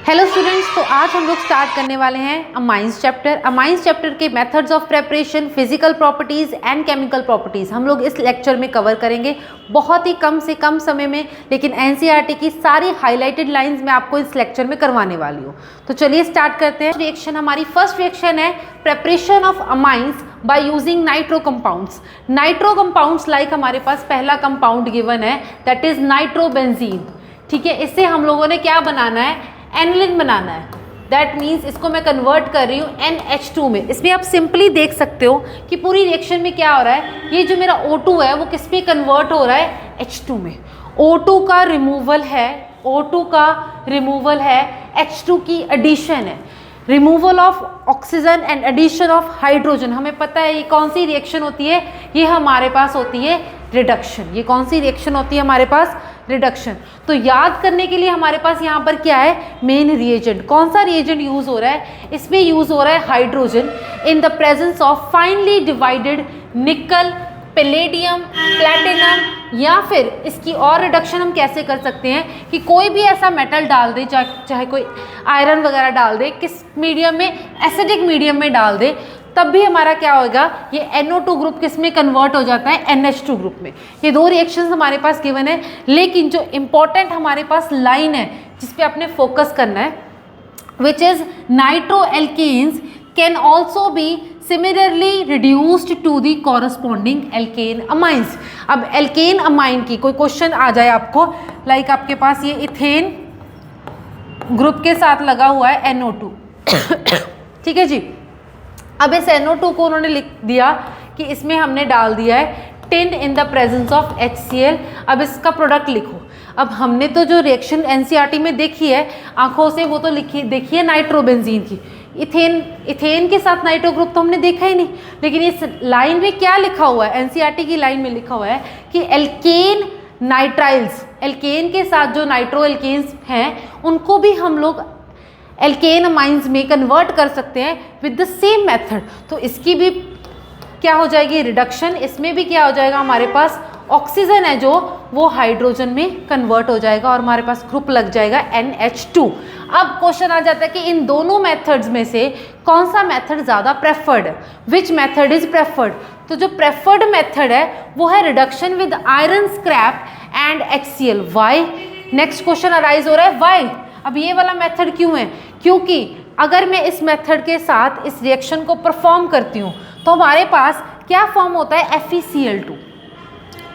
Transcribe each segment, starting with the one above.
Hello students, तो आज हम लोग स्टार्ट करने वाले हैं अमाइंस चैप्टर। अमाइंस चैप्टर के methods of preparation, physical properties and chemical properties हम लोग इस लेक्चर में कवर करेंगे बहुत ही कम से कम समय में, लेकिन एनसीईआरटी की सारी हाईलाइटेड लाइंस मैं आपको इस लेक्चर में करवाने वाली हूँ। तो चलिए स्टार्ट करते हैं। रिएक्शन, हमारी फर्स्ट रिएक्शन है preparation of amines by using nitro compounds. Nitro compounds like हमारे पास पहला कंपाउंड गिवन है दैट इज नाइट्रोबेंजीन। ठीक है, इससे हम लोगों ने क्या बनाना है, एनिलिन बनाना है। दैट मीन्स इसको मैं कन्वर्ट कर रही हूँ NH2 में। इसमें आप सिंपली देख सकते हो कि पूरी रिएक्शन में क्या हो रहा है, ये जो मेरा O2 है वो किस में कन्वर्ट हो रहा है, H2 में। O2 का रिमूवल है, O2 का रिमूवल है, H2 की एडिशन है। Removal of oxygen and addition of hydrogen, हमें पता है ये कौन सी रिएक्शन होती है, ये हमारे पास होती है रिडक्शन। ये कौन सी रिएक्शन होती है हमारे पास, रिडक्शन। तो याद करने के लिए हमारे पास यहाँ पर क्या है, मेन रिएजेंट। कौन सा रिएजेंट यूज हो रहा है, इसमें यूज हो रहा है hydrogen in the presence of finally divided निकल, पैलेडियम, प्लैटिनम। या फिर इसकी और रिडक्शन हम कैसे कर सकते हैं कि कोई भी ऐसा मेटल डाल दे, चाहे कोई आयरन वगैरह डाल दे, किस मीडियम में, एसिडिक मीडियम में डाल दे, तब भी हमारा क्या होगा, ये NO2 ग्रुप किस में कन्वर्ट हो जाता है, NH2 ग्रुप में। ये दो रिएक्शंस हमारे पास गिवन है, लेकिन जो इंपॉर्टेंट हमारे पास लाइन है जिस पे आपने फोकस करना है, which is nitro alkanes can also be similarly reduced to the corresponding alkane amines. अब एल्केन अमाइन की कोई क्वेश्चन आ जाए आपको, लाइक आपके पास ये इथेन ग्रुप के साथ लगा हुआ है NO2 ठीक है जी। अब इस NO2 को उन्होंने लिख दिया कि इसमें हमने डाल दिया है tin in the presence of HCl। अब इसका प्रोडक्ट लिखो। अब हमने तो जो रिएक्शन एनसीईआरटी में देखी है आंखों से, वो तो देखी है नाइट्रोबेंजीन की। इथेन के साथ नाइट्रो ग्रुप तो हमने देखा ही नहीं, लेकिन इस लाइन में क्या लिखा हुआ है, एनसीईआरटी की लाइन में लिखा हुआ है कि एल्केन नाइट्राइल्स, एल्केन के साथ जो नाइट्रो एल्केन्स हैं उनको भी हम लोग एल्केन अमाइंस में कन्वर्ट कर सकते हैं विद द सेम मेथड। तो इसकी भी क्या हो जाएगी, रिडक्शन। इसमें भी क्या हो जाएगा, हमारे पास ऑक्सीजन है जो वो हाइड्रोजन में कन्वर्ट हो जाएगा और हमारे पास ग्रुप लग जाएगा NH2। अब क्वेश्चन आ जाता है कि इन दोनों मेथड्स में से कौन सा मेथड ज़्यादा प्रेफर्ड है, विच मेथड इज प्रेफर्ड। तो जो प्रेफर्ड मेथड है वो है reduction with iron scrap and HCl। Why, next question arise हो रहा है, वाई। अब ये वाला मेथड क्यों है, क्योंकि अगर मैं इस मेथड के साथ इस रिएक्शन को परफॉर्म करती हूँ तो हमारे पास क्या फॉर्म होता है, FeCl2।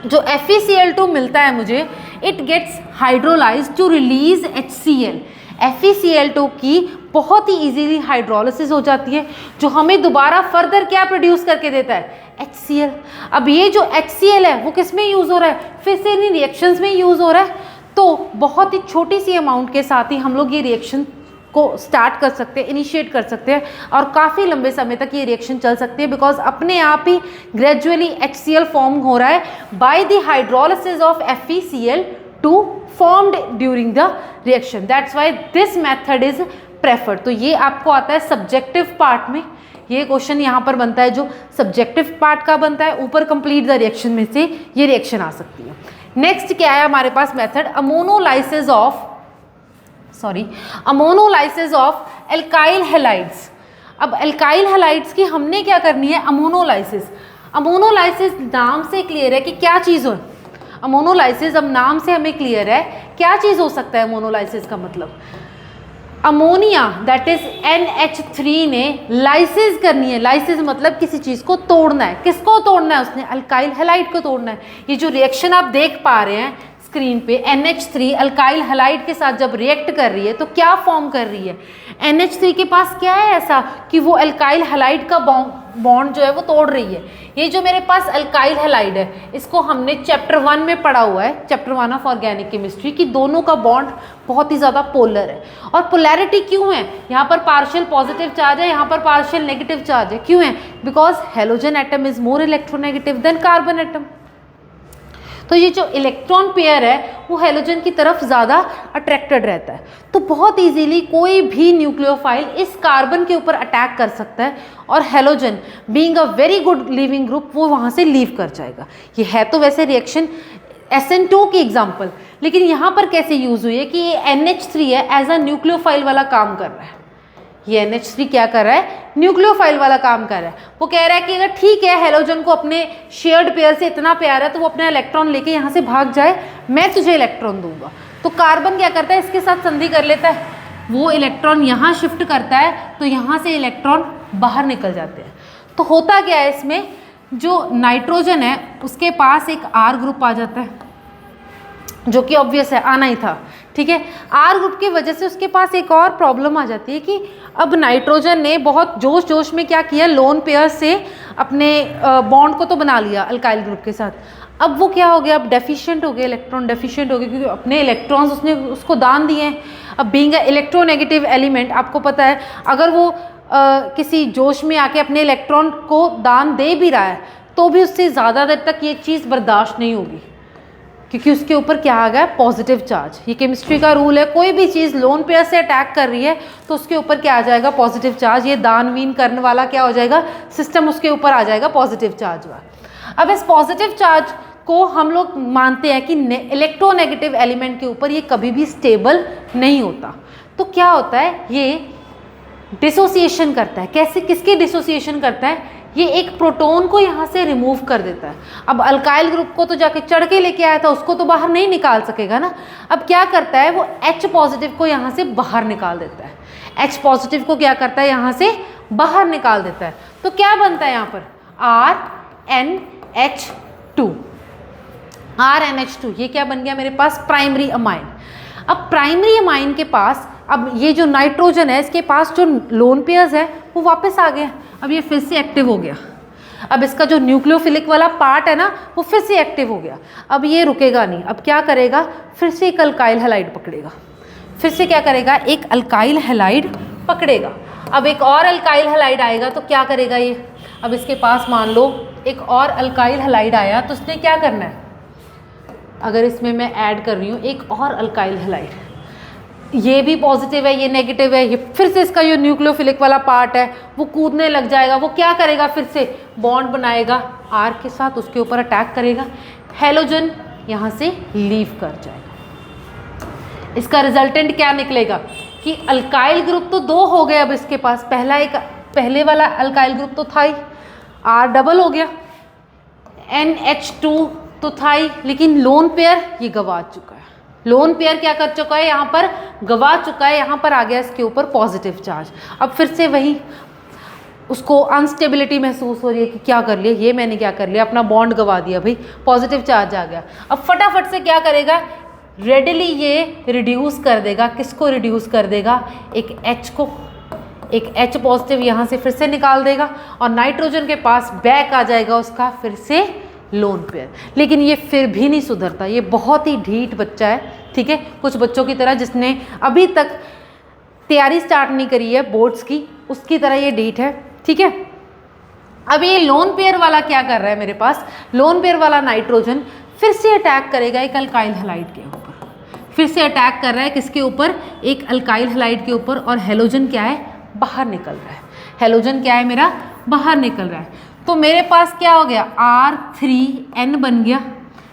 जो FeCl2 मिलता है मुझे, it gets hydrolysed to release HCl। FeCl2 की बहुत ही इजीली हाइड्रोलिसिस हो जाती है, जो हमें दोबारा फर्दर क्या प्रोड्यूस करके देता है, HCl। अब ये जो HCl है वो किस में यूज़ हो रहा है, फिर से इन रिएक्शंस में यूज़ हो रहा है। तो बहुत ही छोटी सी अमाउंट के साथ ही हम लोग ये रिएक्शन को स्टार्ट कर सकते हैं, इनिशिएट कर सकते हैं, और काफ़ी लंबे समय तक ये रिएक्शन चल सकती है, बिकॉज अपने आप ही ग्रेजुअली HCl फॉर्म हो रहा है by the hydrolysis of FeCl2 formed during the reaction. That's why this method is preferred. तो ये आपको आता है सब्जेक्टिव पार्ट में, ये क्वेश्चन यहाँ पर बनता है जो सब्जेक्टिव पार्ट का बनता है, ऊपर कंप्लीट द रिएक्शन में से ये रिएक्शन आ सकती है। नेक्स्ट क्या है हमारे पास method, ammonolysis of alkyl halides. अब एल्काइल हैलाइड्स की हमने क्या करनी है, अमोनोलाइसिस। अमोनोलाइसिस नाम से क्लियर है कि क्या चीज़ हो, अमोनोलाइसिस अब नाम से हमें क्लियर है क्या चीज़ हो सकता है। अमोनोलाइसिस का मतलब अमोनिया दैट इज NH3 ने लाइसिस करनी है। लाइसिस मतलब किसी चीज़ को तोड़ना है। किसको तोड़ना है, उसने अल्काइल हैलाइड को तोड़ना है। ये जो रिएक्शन आप देख पा रहे हैं स्क्रीन पे, NH3 अल्काइल हैलाइड के साथ जब रिएक्ट कर रही है तो क्या फॉर्म कर रही है, NH3 के पास क्या है ऐसा कि वो अल्काइल हैलाइड का बॉन्ड जो है वो तोड़ रही है। ये जो मेरे पास अल्काइल हैलाइड है, इसको हमने चैप्टर 1 में पढ़ा हुआ है, चैप्टर 1 ऑफ ऑर्गेनिक केमिस्ट्री, कि दोनों का बॉन्ड बहुत ही ज़्यादा पोलर है। और पोलैरिटी क्यों है, यहाँ पर पार्शियल पॉजिटिव चार्ज है, यहाँ पर पार्शियल नेगेटिव चार्ज है। क्यों है, because halogen atom is more electronegative than carbon atom. तो ये जो इलेक्ट्रॉन पेयर है वो हेलोजन की तरफ ज़्यादा अट्रैक्टेड रहता है। तो बहुत इजीली कोई भी न्यूक्लियोफाइल इस कार्बन के ऊपर अटैक कर सकता है और halogen being a very good leaving group वो वहाँ से लीव कर जाएगा। ये है तो वैसे रिएक्शन SN2 की एग्जाम्पल। लेकिन यहाँ पर कैसे यूज़ हुई है कि ये NH3 है, एज अ न्यूक्लियोफाइल वाला काम कर रहा है। ये NH3 क्या कर रहा है, न्यूक्लियोफाइल वाला काम कर रहा है। वो कह रहा है कि अगर ठीक है हेलोजन को अपने शेयर्ड पेयर से इतना प्यार है तो वो अपना इलेक्ट्रॉन लेके यहाँ से भाग जाए, मैं तुझे इलेक्ट्रॉन दूंगा। तो कार्बन क्या करता है, इसके साथ संधि कर लेता है, वो इलेक्ट्रॉन यहाँ शिफ्ट करता है तो यहाँ से इलेक्ट्रॉन बाहर निकल जाते हैं। तो होता क्या है इसमें, जो नाइट्रोजन है उसके पास एक R ग्रुप आ जाता है, जो कि ऑब्वियस है, आना ही था, ठीक है। R ग्रुप की वजह से उसके पास एक और प्रॉब्लम आ जाती है कि अब नाइट्रोजन ने बहुत जोश जोश में क्या किया, लोन पेयर से अपने बॉन्ड को तो बना लिया अल्काइल ग्रुप के साथ। अब वो क्या हो गया, अब डेफिशिएंट हो गया, इलेक्ट्रॉन डेफिशिएंट हो गया, क्योंकि अपने इलेक्ट्रॉन्स उसने उसको दान दिए हैं। अब बीइंग इलेक्ट्रोनेगेटिव एलिमेंट, आपको पता है अगर वो किसी जोश में आके अपने इलेक्ट्रॉन को दान दे भी रहा है तो भी उससे ज़्यादा देर तक ये चीज़ बर्दाश्त नहीं होगी, क्योंकि उसके ऊपर क्या आ गया, पॉजिटिव चार्ज। ये केमिस्ट्री का रूल है, कोई भी चीज़ लोन पेयर से अटैक कर रही है तो उसके ऊपर क्या आ जाएगा, पॉजिटिव चार्ज। ये दान वीन करने वाला क्या हो जाएगा, सिस्टम उसके ऊपर आ जाएगा पॉजिटिव चार्ज वाला। अब इस पॉजिटिव चार्ज को हम लोग मानते हैं कि इलेक्ट्रोनेगेटिव एलिमेंट के ऊपर ये कभी भी स्टेबल नहीं होता। तो क्या होता है, ये डिसोसिएशन करता है। कैसे, किसकी डिसोसिएशन करता है, ये एक प्रोटॉन को यहाँ से रिमूव कर देता है। अब अल्काइल ग्रुप को तो जाके चढ़ के लेके आया था, उसको तो बाहर नहीं निकाल सकेगा ना। अब क्या करता है, वो H पॉजिटिव को यहाँ से बाहर निकाल देता है। H पॉजिटिव को क्या करता है, यहाँ से बाहर निकाल देता है। तो क्या बनता है यहाँ पर, RNH2। RNH2 ये क्या बन गया मेरे पास, प्राइमरी अमाइन। अब प्राइमरी अमाइन के पास, अब ये जो नाइट्रोजन है इसके पास जो लोन पेयर्स है वो वापस आ गए। अब ये फिर से एक्टिव हो गया। अब इसका जो न्यूक्लियोफिलिक वाला पार्ट है ना वो फिर से एक्टिव हो गया। अब ये रुकेगा नहीं, अब क्या करेगा, फिर से एक अल्काइल हैलाइड पकड़ेगा। फिर से क्या करेगा, एक अल्काइल हैलाइड पकड़ेगा। अब एक और अल्काइल हैलाइड आएगा तो क्या करेगा ये, अब इसके पास मान लो एक और अल्काइल हैलाइड आया तो उसने क्या करना है, अगर इसमें मैं ऐड कर रही हूँ एक और अल्काइल हैलाइड, ये भी पॉजिटिव है ये नेगेटिव है, ये फिर से इसका जो न्यूक्लियोफिलिक वाला पार्ट है वो कूदने लग जाएगा। वो क्या करेगा, फिर से बॉन्ड बनाएगा R के साथ, उसके ऊपर अटैक करेगा, हेलोजन यहाँ से लीव कर जाएगा। इसका रिजल्टेंट क्या निकलेगा कि अल्काइल ग्रुप तो 2 हो गए। अब इसके पास पहले वाला अल्काइल ग्रुप तो था ही, R डबल हो गया, NH2 तो था ही, लेकिन लोन पेयर ये गवा चुका है। लोन पेयर क्या कर चुका है, यहाँ पर गवा चुका है, यहाँ पर आ गया इसके ऊपर पॉजिटिव चार्ज। अब फिर से वही उसको अनस्टेबिलिटी महसूस हो रही है कि क्या कर लिया, ये मैंने क्या कर लिया, अपना बॉन्ड गवा दिया भाई, पॉजिटिव चार्ज आ गया। अब फटाफट से क्या करेगा, रेडली ये रिड्यूस कर देगा। किसको रिड्यूस कर देगा, एक H को, एक H पॉजिटिव यहाँ से फिर से निकाल देगा और नाइट्रोजन के पास बैक आ जाएगा उसका फिर से लोन पेयर। लेकिन ये फिर भी नहीं सुधरता, ये बहुत ही ढीठ बच्चा है, ठीक है, कुछ बच्चों की तरह जिसने अभी तक तैयारी स्टार्ट नहीं करी है बोर्ड्स की, उसकी तरह ये ढीठ है, ठीक है। अब ये लोन पेयर वाला क्या कर रहा है, मेरे पास लोन पेयर वाला नाइट्रोजन फिर से अटैक करेगा एक अल्काइल हैलाइड के ऊपर, फिर से अटैक कर रहा है किसके ऊपर, एक अल्काइल हैलाइड के ऊपर, और हेलोजन क्या है, बाहर निकल रहा है। हेलोजन क्या है मेरा, बाहर निकल रहा है। तो मेरे पास क्या हो गया, R3N बन गया,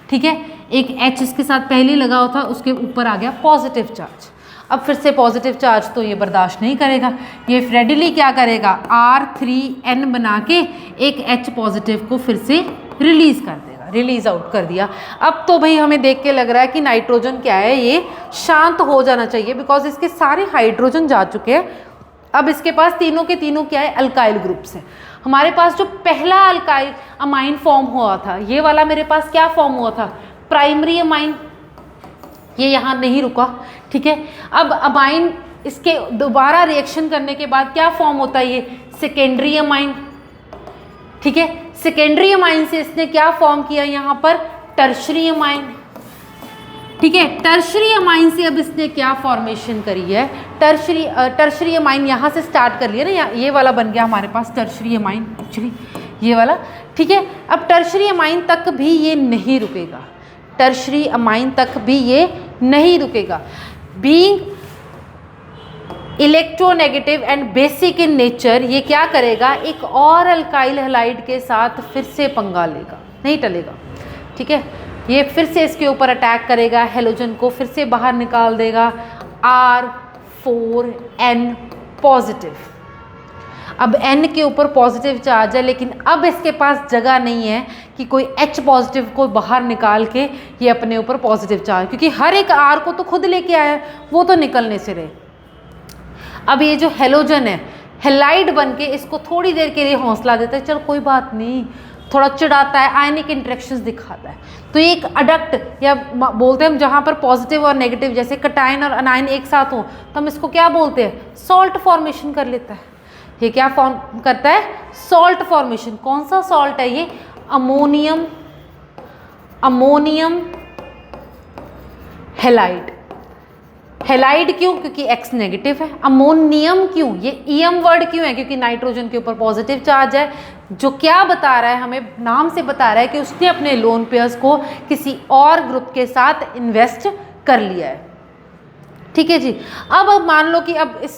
ठीक है, एक H इसके साथ पहले लगा हुआ था, उसके ऊपर आ गया पॉजिटिव चार्ज। अब फिर से पॉजिटिव चार्ज तो ये बर्दाश्त नहीं करेगा, ये रेडिली क्या करेगा, R3N बना के एक H पॉजिटिव को फिर से रिलीज कर देगा, रिलीज आउट कर दिया। अब तो भाई हमें देख के लग रहा है कि नाइट्रोजन क्या है, ये शांत हो जाना चाहिए, बिकॉज इसके सारे हाइड्रोजन जा चुके हैं। अब इसके पास तीनों के तीनों क्या है, अल्काइल ग्रुप्स है। हमारे पास जो पहला अल्काइल अमाइन फॉर्म हुआ था, ये वाला मेरे पास क्या फॉर्म हुआ था, प्राइमरी अमाइन, ये यहाँ नहीं रुका, ठीक है। अब अमाइन इसके दोबारा रिएक्शन करने के बाद क्या फॉर्म होता है, ये सेकेंडरी अमाइन, ठीक है। सेकेंडरी अमाइन से इसने क्या फॉर्म किया यहाँ पर, टर्शरी अमाइन, ठीक है। टर्शरी अमाइन से अब इसने क्या फॉर्मेशन करी है, टर्शरी अमाइन यहाँ से स्टार्ट कर लिया ना, ये वाला बन गया हमारे पास टर्शरी अमाइन, एक्चुअली ये वाला, ठीक है। अब टर्शरी अमाइन तक भी ये नहीं रुकेगा, टर्शरी अमाइन तक भी ये नहीं रुकेगा। Being electronegative and basic in nature, ये क्या करेगा, एक और अल्काइल हैलाइड के साथ फिर से पंगा लेगा, नहीं टलेगा, ठीक है। ये फिर से इसके ऊपर अटैक करेगा, हेलोजन को फिर से बाहर निकाल देगा, R4N पॉजिटिव। अब N के ऊपर पॉजिटिव चार्ज है, लेकिन अब इसके पास जगह नहीं है कि कोई H पॉजिटिव को बाहर निकाल के ये अपने ऊपर पॉजिटिव चार्ज, क्योंकि हर एक R को तो खुद लेके आया है, वो तो निकलने से रहे। अब ये जो हेलोजन है हेलाइड बन के इसको थोड़ी देर के लिए हौसला देता है, चल कोई बात नहीं, थोड़ा चिढ़ाता है, आयनिक इंटरेक्शंस दिखाता है। तो ये एक अडक्ट या बोलते हैं हम, जहाँ पर पॉजिटिव और नेगेटिव जैसे कटायन और अनायन एक साथ हो तो हम इसको क्या बोलते हैं, सॉल्ट फॉर्मेशन कर लेता है। ये क्या फॉर्म करता है, सॉल्ट फॉर्मेशन। कौन सा सॉल्ट है ये, अमोनियम हेलाइड। हेलाइड क्यों, क्योंकि X नेगेटिव है। अमोनियम क्यों, ये EM वर्ड क्यों है, क्योंकि नाइट्रोजन के ऊपर पॉजिटिव चार्ज है, जो क्या बता रहा है, हमें नाम से बता रहा है कि उसने अपने लोन पेयर्स को किसी और ग्रुप के साथ इन्वेस्ट कर लिया है। ठीक है जी। अब मान लो कि अब इस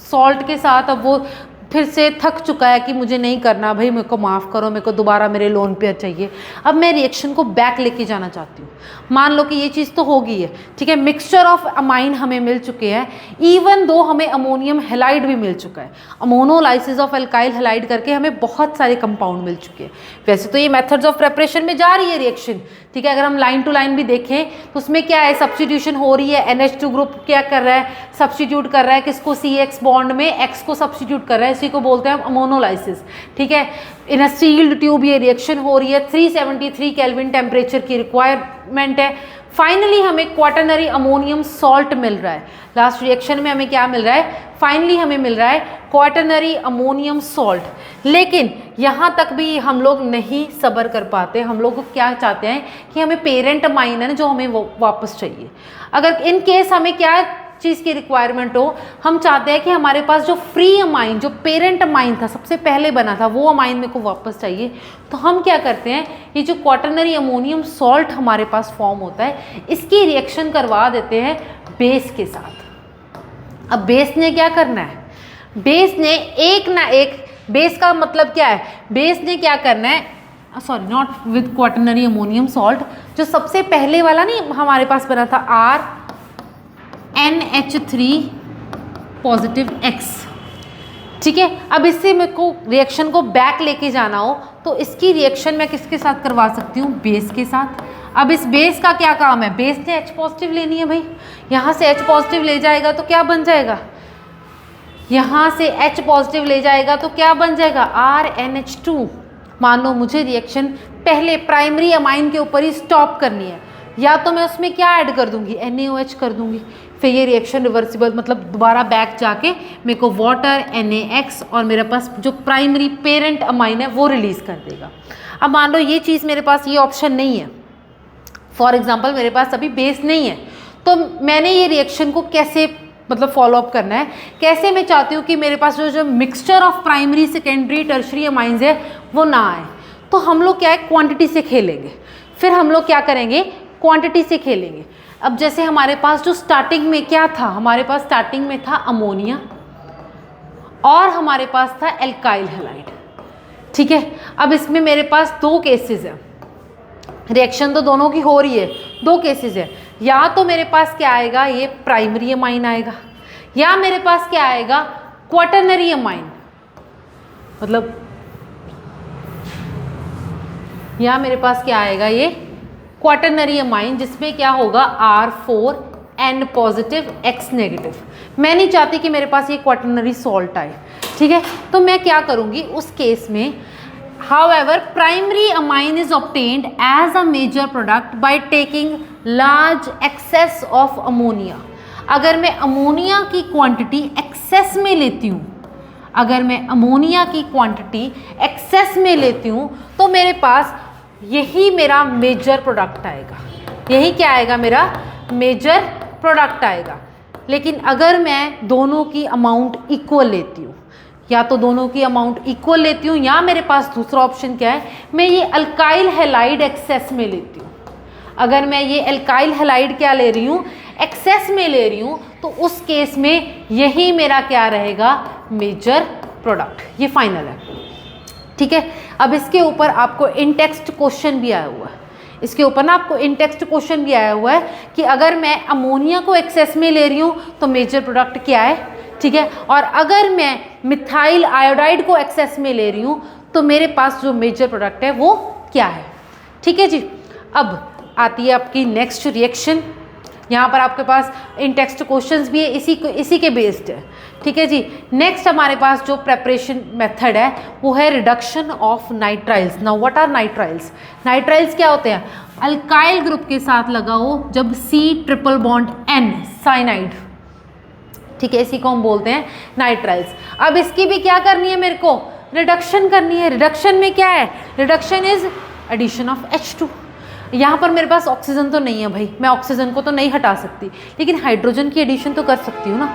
सॉल्ट के साथ अब वो फिर से थक चुका है कि मुझे नहीं करना भाई, मेरे को माफ़ करो, मेरे को दोबारा मेरे लोन पेयर चाहिए। अब मैं रिएक्शन को बैक लेके जाना चाहती हूँ। मान लो कि ये चीज़ तो हो गई है, ठीक है, मिक्सचर ऑफ अमाइन हमें मिल चुके हैं, इवन दो हमें अमोनियम हेलाइड भी मिल चुका है। अमोनोलाइसिस ऑफ एल्काइल हेलाइड करके हमें बहुत सारे कंपाउंड मिल चुके हैं। वैसे तो ये मेथड्स ऑफ प्रेपरेशन में जा रही है रिएक्शन, ठीक है। अगर हम लाइन टू लाइन भी देखें तो उसमें क्या है, सब्स्टिट्यूशन हो रही है। NH2 ग्रुप क्या कर रहा है, सब्स्टिट्यूट कर रहा है किसको, CX बॉन्ड में X को सब्स्टिट्यूट कर रहा है, इसी को बोलते हैं हम अमोनोलाइसिस। ठीक है, इन अ सील्ड ट्यूब ये रिएक्शन हो रही है, 373 केल्विन टेम्परेचर की रिक्वायरमेंट है। फाइनली हमें क्वाटरनरी अमोनियम सॉल्ट मिल रहा है। लास्ट रिएक्शन में हमें क्या मिल रहा है, फाइनली हमें मिल रहा है क्वाटरनरी अमोनियम सॉल्ट। लेकिन यहाँ तक भी हम लोग नहीं सब्र कर पाते, हम लोग क्या चाहते हैं कि हमें पेरेंट अमाइन है ना जो हमें वापस चाहिए। अगर इन केस हमें क्या चीज़ की रिक्वायरमेंट हो, हम चाहते हैं कि हमारे पास जो फ्री अमाइन, जो पेरेंट अमाइन था, सबसे पहले बना था, वो अमाइन मेरे को वापस चाहिए। तो हम क्या करते हैं, ये जो क्वाटरनरी अमोनियम सॉल्ट हमारे पास फॉर्म होता है, इसकी रिएक्शन करवा देते हैं बेस के साथ। अब बेस ने क्या करना है, बेस ने एक ना एक, बेस का मतलब क्या है, बेस ने क्या करना है, sorry not with quaternary ammonium salt, जो सबसे पहले वाला नहीं हमारे पास बना था RNH3 पॉजिटिव X, ठीक है। अब इससे मेरे को रिएक्शन को बैक लेके जाना हो तो इसकी रिएक्शन मैं किसके साथ करवा सकती हूँ, बेस के साथ। अब इस बेस का क्या काम है, बेस ने H पॉजिटिव लेनी है भाई, यहाँ से H पॉजिटिव ले जाएगा तो क्या बन जाएगा, यहाँ से H पॉजिटिव ले जाएगा तो क्या बन जाएगा, RNH2। मान लो मुझे रिएक्शन पहले प्राइमरी अमाइन के ऊपर ही स्टॉप करनी है, या तो मैं उसमें क्या ऐड कर दूंगी, NaOH कर दूंगी, फिर ये रिएक्शन रिवर्सिबल, मतलब दोबारा बैक जाके मेरे को वाटर NaX और मेरे पास जो प्राइमरी पेरेंट अमाइन है वो रिलीज़ कर देगा। अब मान लो ये चीज़ मेरे पास, ये ऑप्शन नहीं है, फॉर एग्जांपल मेरे पास अभी बेस नहीं है, तो मैंने ये रिएक्शन को कैसे मतलब फॉलोअप करना है, कैसे मैं चाहती हूँ कि मेरे पास जो mixture of primary secondary tertiary amines है वो ना आए। तो हम लोग क्या है, क्वांटिटी से खेलेंगे। फिर हम लोग क्या करेंगे, क्वांटिटी से खेलेंगे। अब जैसे हमारे पास जो स्टार्टिंग में क्या था, हमारे पास स्टार्टिंग में था अमोनिया और हमारे पास था एल्काइल हैलाइड, ठीक है। अब इसमें मेरे पास दो केसेस हैं, रिएक्शन तो दोनों की हो रही है, दो केसेस है। या तो मेरे पास क्या आएगा, ये प्राइमरी अमाइन आएगा, या मेरे पास क्या आएगा, क्वाटरनरी अमाइन, मतलब या मेरे पास क्या आएगा, ये क्वाटरनरी अमाइन, जिसमें क्या होगा R4N पॉजिटिव X नेगेटिव। मैं नहीं चाहती कि मेरे पास ये क्वाटरनरी सॉल्ट आए, ठीक है। तो मैं क्या करूँगी उस केस में, however primary amine is obtained as a major product by taking large excess of ammonia। अगर मैं अमोनिया की क्वांटिटी एक्सेस में लेती हूँ, अगर मैं अमोनिया की क्वांटिटी एक्सेस में लेती हूँ तो मेरे पास यही मेरा मेजर प्रोडक्ट आएगा, यही क्या आएगा, मेरा मेजर प्रोडक्ट आएगा। लेकिन अगर मैं दोनों की अमाउंट इक्वल लेती हूँ, या तो दोनों की अमाउंट इक्वल लेती हूँ, या मेरे पास दूसरा ऑप्शन क्या है, मैं ये अल्काइल हैलाइड एक्सेस में लेती हूँ। अगर मैं ये अल्काइल हैलाइड क्या ले रही हूँ, एक्सेस में ले रही हूँ, तो उस केस में यही मेरा क्या रहेगा, मेजर प्रोडक्ट। ये फाइनल है, ठीक है। अब इसके ऊपर आपको इन टेक्स्ट क्वेश्चन भी आया हुआ है, इसके ऊपर ना आपको इन टेक्स्ट क्वेश्चन भी आया हुआ है कि अगर मैं अमोनिया को एक्सेस में ले रही हूँ तो मेजर प्रोडक्ट क्या है, ठीक है, और अगर मैं मिथाइल आयोडाइड को एक्सेस में ले रही हूँ तो मेरे पास जो मेजर प्रोडक्ट है वो क्या है, ठीक है जी। अब आती है आपकी नेक्स्ट रिएक्शन। यहाँ पर आपके पास इन टेक्स्ट क्वेश्चंस भी है, इसी के बेस्ड है, ठीक है जी। नेक्स्ट हमारे पास जो प्रेपरेशन मेथड है वो है reduction of nitriles. Now what are nitriles? Nitriles क्या होते हैं? अल्काइल ग्रुप के साथ लगाओ जब C∧N साइनाइड, ठीक है, इसी को हम बोलते हैं नाइट्राइल्स। अब इसकी भी क्या करनी है, मेरे को रिडक्शन करनी है। रिडक्शन में क्या है? Reduction is addition of H2। यहाँ पर मेरे पास ऑक्सीजन तो नहीं है भाई, मैं ऑक्सीजन को तो नहीं हटा सकती, लेकिन हाइड्रोजन की एडिशन तो कर सकती हूँ ना।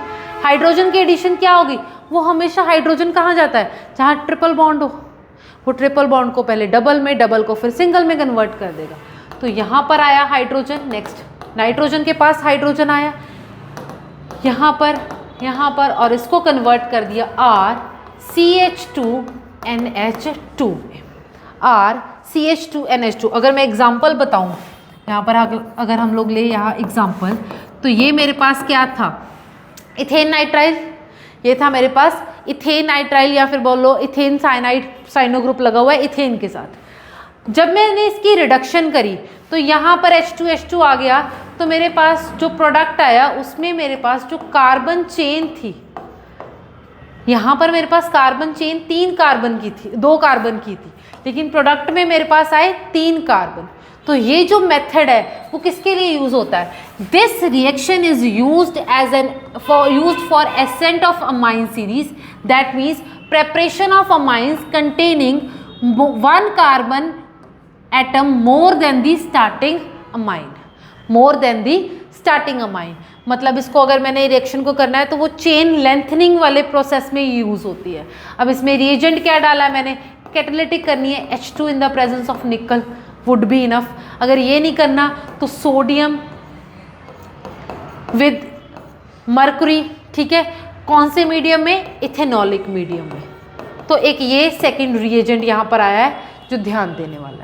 हाइड्रोजन की एडिशन क्या होगी? वो हमेशा हाइड्रोजन कहाँ जाता है? जहाँ ट्रिपल बॉन्ड हो, वो ट्रिपल बॉन्ड को पहले डबल में, डबल को फिर सिंगल में कन्वर्ट कर देगा। तो यहाँ पर आया हाइड्रोजन, नेक्स्ट नाइट्रोजन के पास हाइड्रोजन आया यहाँ पर और इसको कन्वर्ट कर दिया RCH2NH2 में, RCH2NH2। अगर मैं एग्जाम्पल बताऊँ यहाँ पर, अगर हम लोग ले यहाँ एग्जाम्पल, तो ये मेरे पास क्या था? इथेन नाइट्राइल, ये था मेरे पास इथेन नाइट्राइल, या फिर बोलो इथेन साइनाइड, साइनो ग्रुप लगा हुआ है इथेन के साथ। जब मैंने इसकी रिडक्शन करी तो यहाँ पर H2H2 आ गया, तो मेरे पास जो प्रोडक्ट आया उसमें मेरे पास जो कार्बन चेन थी, यहाँ पर मेरे पास कार्बन चेन 2 कार्बन की थी, लेकिन प्रोडक्ट में मेरे पास आए 3 कार्बन। तो ये जो मेथड है वो किसके लिए यूज होता है? This reaction is used for ascent of amine series, that means preparation of amines containing 1 carbon atom more than the starting amine. मतलब इसको अगर मैंने रिएक्शन को करना है तो वो चेन लेंथनिंग वाले प्रोसेस में यूज होती है। अब इसमें रिएजेंट क्या डाला है मैंने? कैटालिटिक करनी है, H2 in the presence of निकल वुड बी इनफ। अगर ये नहीं करना तो सोडियम विद मरकरी, ठीक है, कौन से मीडियम में? इथेनॉलिक मीडियम में। तो एक ये सेकेंड रिएजेंट यहाँ पर आया है जो ध्यान देने वाला है।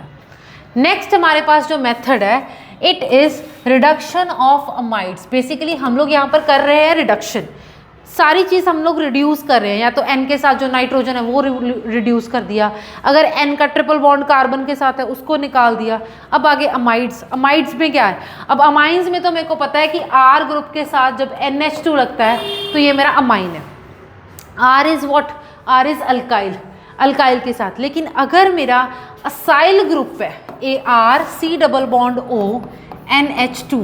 नेक्स्ट हमारे पास जो मेथड है it is reduction of amides. Basically हम लोग यहाँ पर कर रहे हैं रिडक्शन, सारी चीज़ हम लोग रिड्यूस कर रहे हैं। या तो N के साथ जो नाइट्रोजन है वो रिड्यूस कर दिया, अगर N का ट्रिपल बॉन्ड कार्बन के साथ है उसको निकाल दिया। अब आगे अमाइड्स। अमाइड्स में क्या है? अब अमाइंस में तो मेरे को पता है कि R ग्रुप के साथ जब NH2 लगता है तो ये मेरा अमाइन है। R is what? R is alkyl के साथ। लेकिन अगर मेरा असाइल ग्रुप है, ArCO NH2,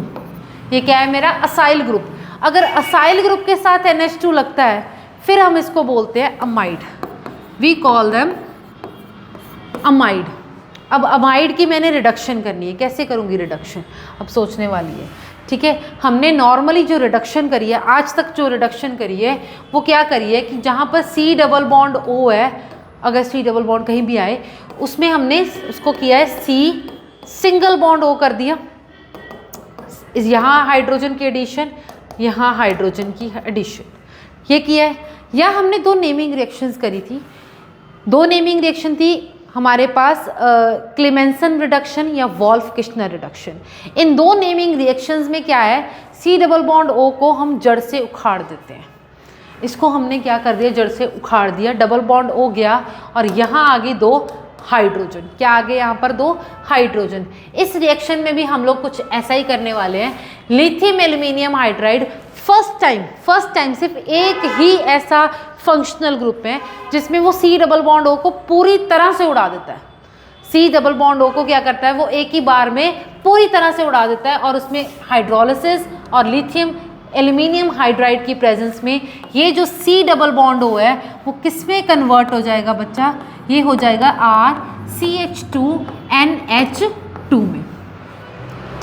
ये क्या है मेरा? Acyl group. अगर असाइल ग्रुप के साथ NH2 लगता है फिर हम इसको बोलते हैं amide, we call them amide. अब अमाइड की मैंने रिडक्शन करनी है, कैसे करूँगी रिडक्शन? अब सोचने वाली है, ठीक है। हमने नॉर्मली जो रिडक्शन करी है, आज तक जो रिडक्शन करी है वो क्या करी है कि जहाँ पर C∧O है, अगर C∧O कहीं भी आए उसमें हमने उसको किया है C�O कर दिया। यहाँ हाइड्रोजन की एडिशन, यहाँ हाइड्रोजन की एडिशन, ये किया है। या हमने 2 नेमिंग रिएक्शंस करी थी। 2 नेमिंग रिएक्शन थी हमारे पास, क्लेमेंसन रिडक्शन या वॉल्फ किश्नर रिडक्शन। इन 2 नेमिंग रिएक्शंस में क्या है? C∧O को हम जड़ से उखाड़ देते हैं। इसको हमने क्या कर दिया? जड़ से उखाड़ दिया, डबल बॉन्ड O गया और यहाँ आगे 2 हाइड्रोजन। क्या आगे? यहाँ पर 2 हाइड्रोजन। इस रिएक्शन में भी हम लोग कुछ ऐसा ही करने वाले हैं। Lithium aluminium hydride first time सिर्फ एक ही ऐसा फंक्शनल ग्रुप है जिसमें वो C∧O को पूरी तरह से उड़ा देता है। C∧O को क्या करता है? वो एक ही बार में पूरी तरह से उड़ा देता है और उसमें हाइड्रोलिसिस और लिथियम एल्यूमिनियम हाइड्राइड की प्रेजेंस में ये जो C∧O है वो किस में कन्वर्ट हो जाएगा बच्चा? ये हो जाएगा RCH2NH2 में,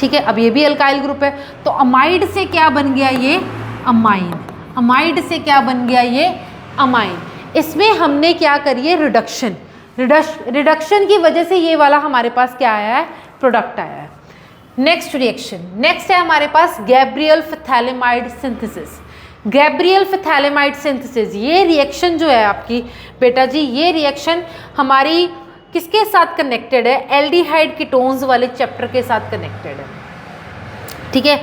ठीक है। अब ये भी अल्काइल ग्रुप है, तो अमाइड से क्या बन गया? ये अमाइन। अमाइड से क्या बन गया? ये अमाइन। इसमें हमने क्या करी है? रिडक्शन की वजह से ये वाला हमारे पास क्या आया है? प्रोडक्ट आया है। नेक्स्ट रिएक्शन, नेक्स्ट है हमारे पास गैब्रियल फिथैलेमाइड सिंथेसिस। गैब्रियल फिथैलेमाइड सिंथेसिस, ये रिएक्शन जो है आपकी बेटा जी, ये रिएक्शन हमारी किसके साथ कनेक्टेड है? एल्डिहाइड कीटोन्स वाले चैप्टर के साथ कनेक्टेड है, ठीक है।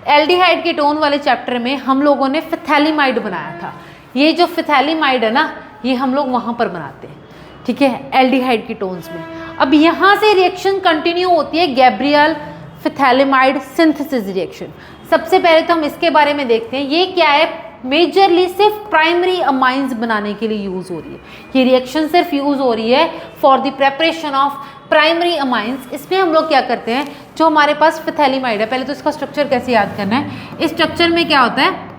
एल्डिहाइड कीटोन वाले चैप्टर में हम लोगों ने फिथैलिमाइड बनाया था। ये जो फिथैलिमाइड है ना, ये हम लोग वहाँ पर बनाते हैं, ठीक है, एल्डिहाइड कीटोन्स में। अब यहाँ से रिएक्शन कंटिन्यू होती है, गैब्रियल फिथैलिमाइड सिंथेसिस रिएक्शन। सबसे पहले तो हम इसके बारे में देखते हैं, ये क्या है। मेजरली सिर्फ प्राइमरी अमाइंस बनाने के लिए यूज़ हो रही है ये रिएक्शन, सिर्फ यूज़ हो रही है for the preparation of primary amines. इसमें हम लोग क्या करते हैं, जो हमारे पास फिथैलिमाइड है, पहले तो इसका स्ट्रक्चर कैसे याद करना है। इस स्ट्रक्चर में क्या होता है,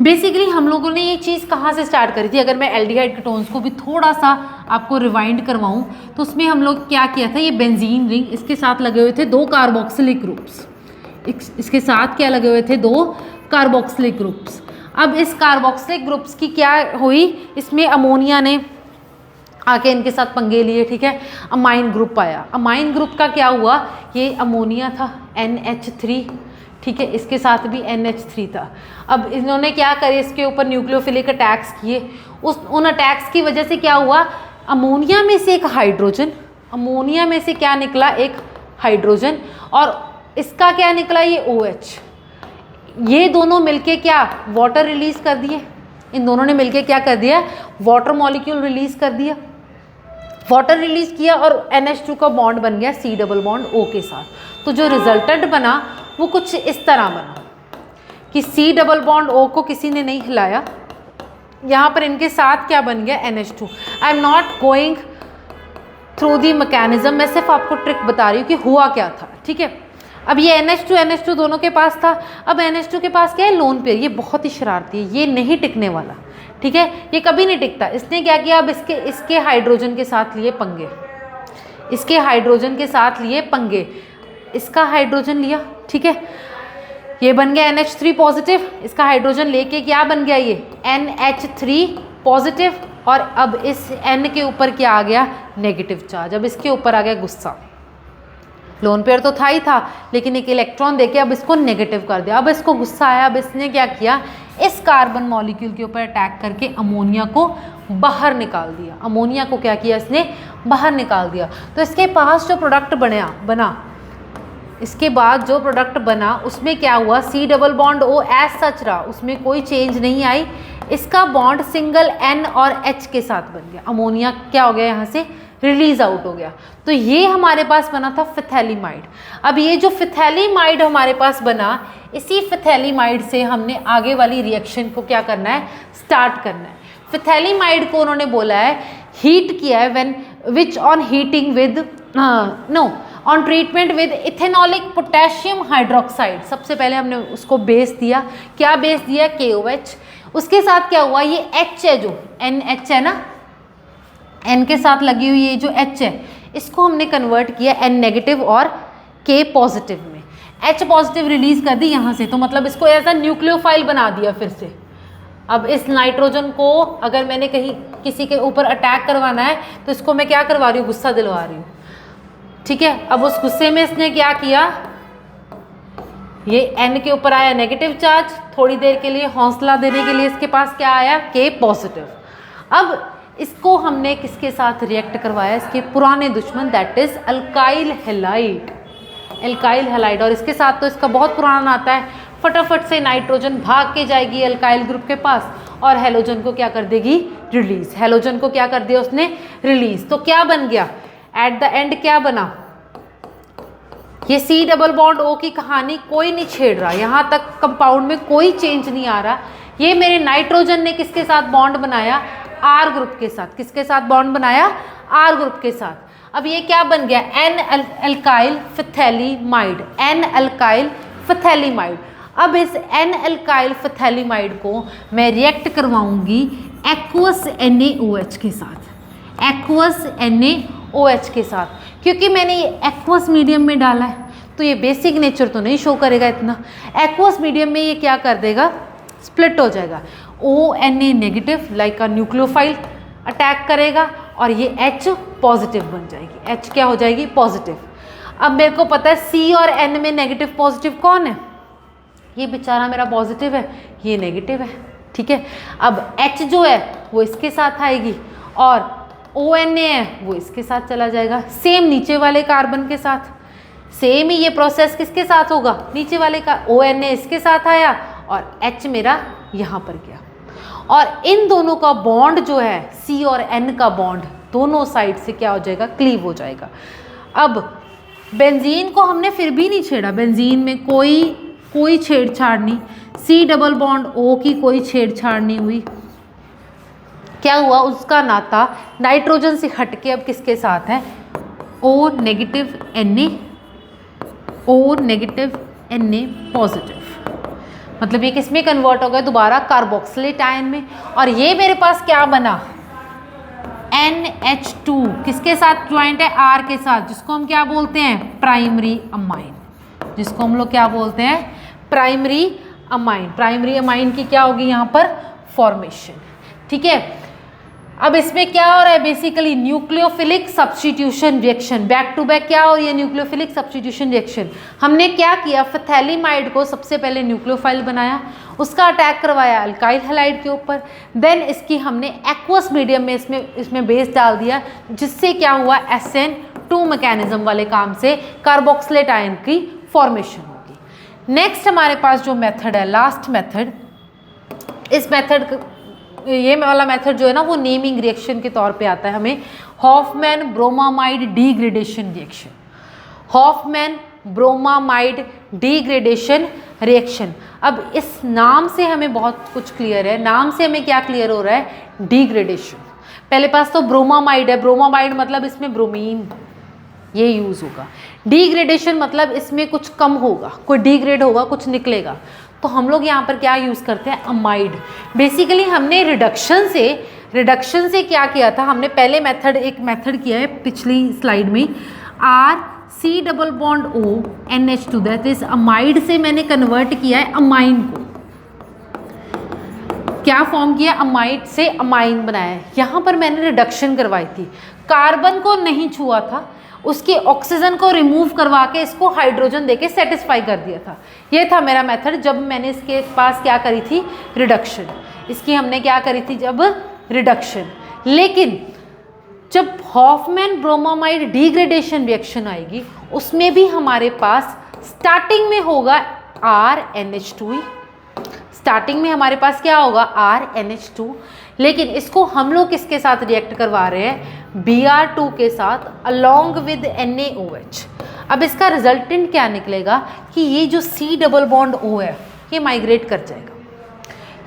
बेसिकली हम लोगों ने ये चीज़ कहाँ से स्टार्ट करी थी। अगर मैं एल्डिहाइड कीटोन्स को भी थोड़ा सा आपको रिवाइंड करवाऊँ तो उसमें हम लोग क्या किया था, ये बेंजीन रिंग, इसके साथ लगे हुए थे 2 कार्बोक्सिलिक ग्रुप्स, इसके साथ क्या लगे हुए थे, 2 कार्बोक्सिलिक ग्रुप्स। अब इस कार्बोक्सिलिक ग्रुप्स की क्या हुई, इसमें अमोनिया ने आके इनके साथ पंगे लिए, ठीक है, अमाइन ग्रुप आया। अमाइन ग्रुप का क्या हुआ, ये अमोनिया था NH3, ठीक है, इसके साथ भी NH3 था। अब इन्होंने क्या करे, इसके ऊपर न्यूक्लियोफिलिक अटैक्स किए। उन अटैक्स की वजह से क्या हुआ, अमोनिया में से एक हाइड्रोजन, अमोनिया में से क्या निकला, एक हाइड्रोजन, और इसका क्या निकला, ये OH। ये दोनों मिलके क्या वाटर रिलीज कर दिए, इन दोनों ने मिलके क्या कर दिया, वाटर मॉलिक्यूल रिलीज कर दिया, वाटर रिलीज किया, और NH2 का बॉन्ड बन गया C डबल बॉन्ड O के साथ। तो जो रिजल्टेंट बना वो कुछ इस तरह बना कि C डबल बॉन्ड O को किसी ने नहीं हिलाया, यहाँ पर इनके साथ क्या बन गया, NH2। I am not going through the mechanism, मैं सिर्फ आपको ट्रिक बता रही हूँ कि हुआ क्या था, ठीक है। अब ये NH2 दोनों के पास था। अब NH2 के पास क्या है, लोन पेयर, ये बहुत ही शरारती है, ये नहीं टिकने वाला, ठीक है, ये कभी नहीं टिकता। इसने क्या किया, अब इसके हाइड्रोजन के साथ लिए पंगे, इसके हाइड्रोजन के साथ लिए पंगे, इसका हाइड्रोजन लिया, ठीक है, ये बन गया NH3 पॉजिटिव, इसका हाइड्रोजन लेके क्या बन गया, ये NH3 पॉजिटिव, और अब इस N के ऊपर क्या आ गया, नेगेटिव चार्ज। अब इसके ऊपर आ गया गुस्सा, लोन पेयर तो था ही था, लेकिन एक इलेक्ट्रॉन देके अब इसको नेगेटिव कर दिया। अब इसको गुस्सा आया, अब इसने क्या किया, इस कार्बन मॉलिक्यूल के ऊपर अटैक करके अमोनिया को बाहर निकाल दिया। अमोनिया को क्या किया, इसने बाहर निकाल दिया। तो इसके पास जो प्रोडक्ट बना इसके बाद जो प्रोडक्ट बना उसमें क्या हुआ, C double bond O as such रहा, उसमें कोई चेंज नहीं आई। इसका बॉन्ड सिंगल N और H के साथ बन गया, अमोनिया क्या हो गया, यहाँ से रिलीज आउट हो गया। तो ये हमारे पास बना था फिथैलिमाइड। अब ये जो फिथैलिमाइड हमारे पास बना, इसी फिथैलिमाइड से हमने आगे वाली रिएक्शन को क्या करना है, स्टार्ट करना है। फिथैलिमाइड को उन्होंने बोला है, हीट किया है when which on heating with on treatment with ethanolic potassium hydroxide. सबसे पहले हमने उसको बेस दिया, क्या बेस दिया, KOH। उसके साथ क्या हुआ, ये H है, जो NH है ना, N के साथ लगी हुई ये जो H है, इसको हमने कन्वर्ट किया N नेगेटिव और K पॉजिटिव में। H पॉजिटिव रिलीज कर दी यहाँ से, तो मतलब इसको ऐसा न्यूक्लियोफाइल बना दिया फिर से। अब इस नाइट्रोजन को अगर मैंने कहीं किसी के ऊपर अटैक करवाना है तो इसको मैं क्या करवा रही हूँ, गुस्सा दिलवा रही हूँ, ठीक है। अब उस गुस्से में इसने क्या किया, ये N के ऊपर आया नेगेटिव चार्ज, थोड़ी देर के लिए हौसला देने के लिए इसके पास क्या आया, K पॉजिटिव। अब इसको हमने किसके साथ रिएक्ट करवाया, इसके पुराने दुश्मन, that is alkyl halide, alkyl halide. और इसके साथ तो इसका बहुत पुराना नाता है, फटाफट से नाइट्रोजन भाग के जाएगी अल्काइल ग्रुप के पास और हेलोजन को क्या कर देगी, रिलीज। हेलोजन को क्या कर दिया उसने, रिलीज। तो क्या बन गया एट द एंड, क्या बना, ये C डबल बॉन्ड O की कहानी कोई नहीं छेड़ रहा, यहाँ तक कंपाउंड में कोई चेंज नहीं आ रहा। ये मेरे नाइट्रोजन ने किसके साथ बॉन्ड बनाया, R ग्रुप के साथ। किसके साथ बॉन्ड बनाया, R ग्रुप के साथ। अब ये क्या बन गया, N अल्काइल फिथैलिमाइड, N अल्काइल फिथैलिमाइड। अब इस N अल्काइल फिथैलिमाइड को मैं रिएक्ट करवाऊंगी एक्वस NaOH के साथ, एक्वस NaOH के साथ। क्योंकि मैंने ये एक्वस मीडियम में डाला है तो ये बेसिक नेचर तो नहीं शो करेगा इतना, एक्वस मीडियम में ये क्या कर देगा, स्प्लिट हो जाएगा। ONa negative like a nucleophile attack करेगा और ये H पॉजिटिव बन जाएगी, H क्या हो जाएगी, पॉजिटिव। अब मेरे को पता है C और N में नेगेटिव पॉजिटिव कौन है, ये बेचारा मेरा पॉजिटिव है, ये नेगेटिव है, ठीक है। अब H जो है वो इसके साथ आएगी और ONA है वो इसके साथ चला जाएगा, सेम नीचे वाले कार्बन के साथ, सेम ही ये प्रोसेस किसके साथ होगा, नीचे वाले का ONA इसके साथ आया और H मेरा यहाँ पर गया, और इन दोनों का बॉन्ड जो है C और N का बॉन्ड दोनों साइड से क्या हो जाएगा, क्लीव हो जाएगा। अब बेंजीन को हमने फिर भी नहीं छेड़ा, बेंजीन में कोई छेड़छाड़ नहीं, C डबल बॉन्ड O की कोई छेड़छाड़ नहीं हुई। क्या हुआ, उसका नाता नाइट्रोजन से हटके अब किसके साथ है, O negative Na, O negative Na positive, मतलब ये किस में कन्वर्ट हो गया, दोबारा कार्बोक्सिलेट आयन में। और ये मेरे पास क्या बना, NH2 किसके साथ ज्वाइंट है, R के साथ, जिसको हम क्या बोलते हैं, प्राइमरी अमाइन, जिसको हम लोग क्या बोलते हैं, प्राइमरी अमाइन। प्राइमरी अमाइन की क्या होगी यहाँ पर, फॉर्मेशन। ठीक है, अब इसमें क्या हो रहा है, basically nucleophilic substitution reaction, back to back क्या हो रही है, न्यूक्लियोफिलिक सब्स्टिट्यूशन रिएक्शन। हमने क्या किया, फथैलिमाइड को सबसे पहले न्यूक्लियोफाइल बनाया, उसका अटैक करवाया अल्काइल हैलाइड के ऊपर, देन इसकी हमने एक्वस मीडियम में इसमें बेस डाल दिया, जिससे क्या हुआ, SN2 मैकेनिज्म वाले काम से कार्बोक्सिलेट आयन की फॉर्मेशन होगी। नेक्स्ट हमारे पास जो मेथड है, लास्ट मेथड, इस मेथड, ये वाला मेथड जो है ना वो नेमिंग रिएक्शन के तौर पे आता है हमें, Hofmann bromamide degradation reaction, Hofmann bromamide degradation reaction. अब इस नाम से हमें बहुत कुछ क्लियर है, नाम से हमें क्या क्लियर हो रहा है, डिग्रेडेशन। पहले पास तो ब्रोमामाइड है, ब्रोमामाइड मतलब इसमें ब्रोमीन ये यूज़ होगा, डिग्रेडेशन मतलब इसमें कुछ कम होगा, कोई डिग्रेड होगा, कुछ निकलेगा, तो हम लोग यहाँ पर क्या यूज़ करते हैं, अमाइड। बेसिकली हमने रिडक्शन से क्या किया था, हमने पहले एक मेथड किया है पिछली स्लाइड में, RC double bond O NH2 that is amide से मैंने कन्वर्ट किया है अमाइन को, क्या फॉर्म किया, अमाइड से अमाइन बनाया है। यहाँ पर मैंने रिडक्शन करवाई थी, कार्बन को नहीं छुआ था, उसके ऑक्सीजन को रिमूव करवा के इसको हाइड्रोजन देके सेटिस्फाई कर दिया था। ये था मेरा मेथड जब मैंने इसके पास क्या करी थी, रिडक्शन, इसकी हमने क्या करी थी जब रिडक्शन। लेकिन जब हॉफमैन ब्रोमामाइड डिग्रेडेशन रिएक्शन आएगी उसमें भी हमारे पास स्टार्टिंग में होगा RNH2, स्टार्टिंग में हमारे पास क्या होगा, RNH2, लेकिन इसको हम लोग किसके साथ रिएक्ट करवा रहे हैं, Br2 के साथ अलोंग विद NaOH। अब इसका रिजल्टेंट क्या निकलेगा कि ये जो C डबल बॉन्ड O है ये माइग्रेट कर जाएगा,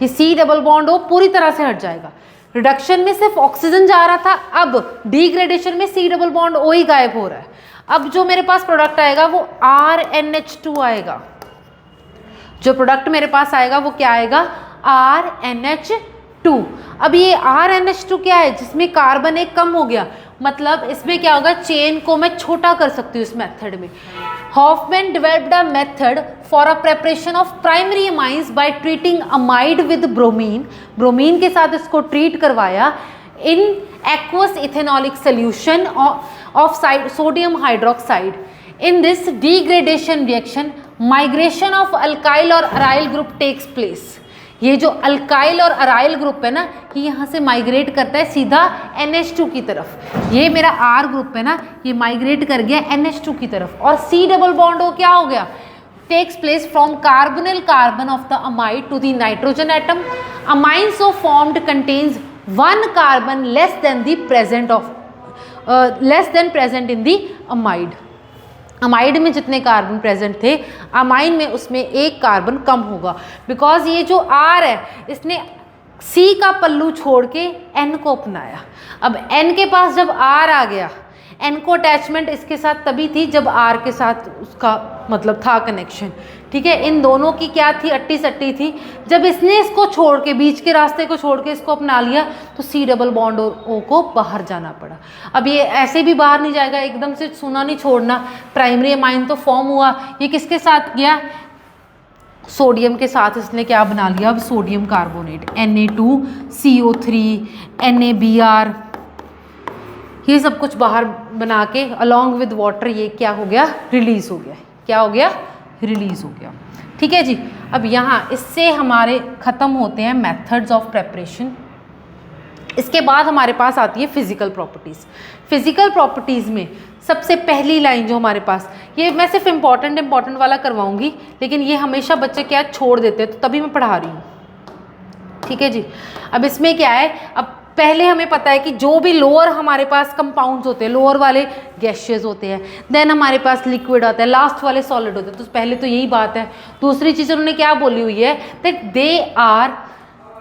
ये C डबल बॉन्ड O पूरी तरह से हट जाएगा। रिडक्शन में सिर्फ ऑक्सीजन जा रहा था, अब डिग्रेडेशन में C डबल बॉन्ड O ही गायब हो रहा है। अब जो मेरे पास प्रोडक्ट आएगा वो RNH2 आएगा, जो प्रोडक्ट मेरे पास आएगा वो क्या आएगा, RNH2। अब ये RNH2 क्या है, जिसमें कार्बन एक कम हो गया, मतलब इसमें क्या होगा, चेन को मैं छोटा कर सकती हूँ इस मेथड में। Hofmann developed a method for a preparation of primary amines by treating amide with bromine, bromine के साथ इसको ट्रीट करवाया in aqueous ethanolic solution of sodium hydroxide. In this degradation reaction migration of alkyl और aryl group takes place. ये जो alkyl और aryl group है ना, ये यहाँ से माइग्रेट करता है सीधा NH2 की तरफ। ये मेरा R ग्रुप है ना, ये माइग्रेट कर गया NH2 की तरफ, और C डबल बॉन्ड O क्या हो गया, takes place from carbonyl carbon of the amide to the nitrogen atom. Amine so formed contains one carbon less than present in the amide. Amide में जितने कार्बन प्रेजेंट थे, amine में उसमें एक carbon कम होगा, बिकॉज ये जो R है इसने C का पल्लू छोड़ के N को अपनाया। अब N के पास जब R आ गया, N को अटैचमेंट इसके साथ तभी थी जब R के साथ उसका मतलब था कनेक्शन, ठीक है। इन दोनों की क्या थी, अट्टी सट्टी थी। जब इसने इसको छोड़ के, बीच के रास्ते को छोड़ के इसको अपना लिया, तो C डबल बॉन्ड और O को बाहर जाना पड़ा। अब ये ऐसे भी बाहर नहीं जाएगा, एकदम से सूना नहीं छोड़ना, प्राइमरी अमाइन तो फॉर्म हुआ, ये किसके साथ गया, सोडियम के साथ इसने क्या बना लिया, अब सोडियम कार्बोनेट Na2CO3 NaBr, ये सब कुछ बाहर बना के अलोंग विद वाटर ये क्या हो गया, रिलीज हो गया। क्या हो गया, रिलीज हो गया। ठीक है जी। अब यहाँ इससे हमारे ख़त्म होते हैं मेथड्स ऑफ प्रेपरेशन। इसके बाद हमारे पास आती है फिजिकल प्रॉपर्टीज़। फिजिकल प्रॉपर्टीज़ में सबसे पहली लाइन जो हमारे पास, ये मैं सिर्फ इम्पॉर्टेंट वाला करवाऊंगी, लेकिन ये हमेशा बच्चे क्या छोड़ देते हैं, तो तभी मैं पढ़ा रही हूँ, ठीक है जी। अब इसमें क्या है, अब पहले हमें पता है कि जो भी लोअर हमारे पास कंपाउंड्स होते हैं, लोअर वाले गैशियस होते हैं, देन हमारे पास लिक्विड आता है, लास्ट वाले सॉलिड होते हैं। तो पहले तो यही बात है। दूसरी चीज़ उन्होंने क्या बोली हुई है, that they are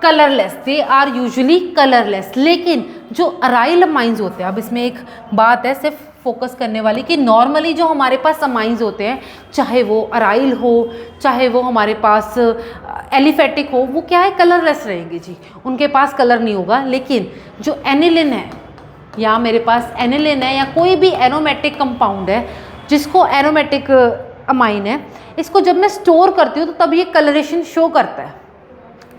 colourless, they are usually colourless. लेकिन जो अराइल अमाइंस होते हैं, अब इसमें एक बात है सिर्फ फोकस करने वाली कि नॉर्मली जो हमारे पास अमाइंस होते हैं, चाहे वो अराइल हो, चाहे वो हमारे पास एलिफेटिक हो, वो क्या है, कलरलेस रहेंगे जी, उनके पास कलर नहीं होगा। लेकिन जो एनिलिन है, या मेरे पास एनिलिन है, या कोई भी एरोमेटिक कंपाउंड है जिसको एरोमेटिक अमाइन है, इसको जब मैं स्टोर करती हूँ तो तब ये कलरेशन शो करता है,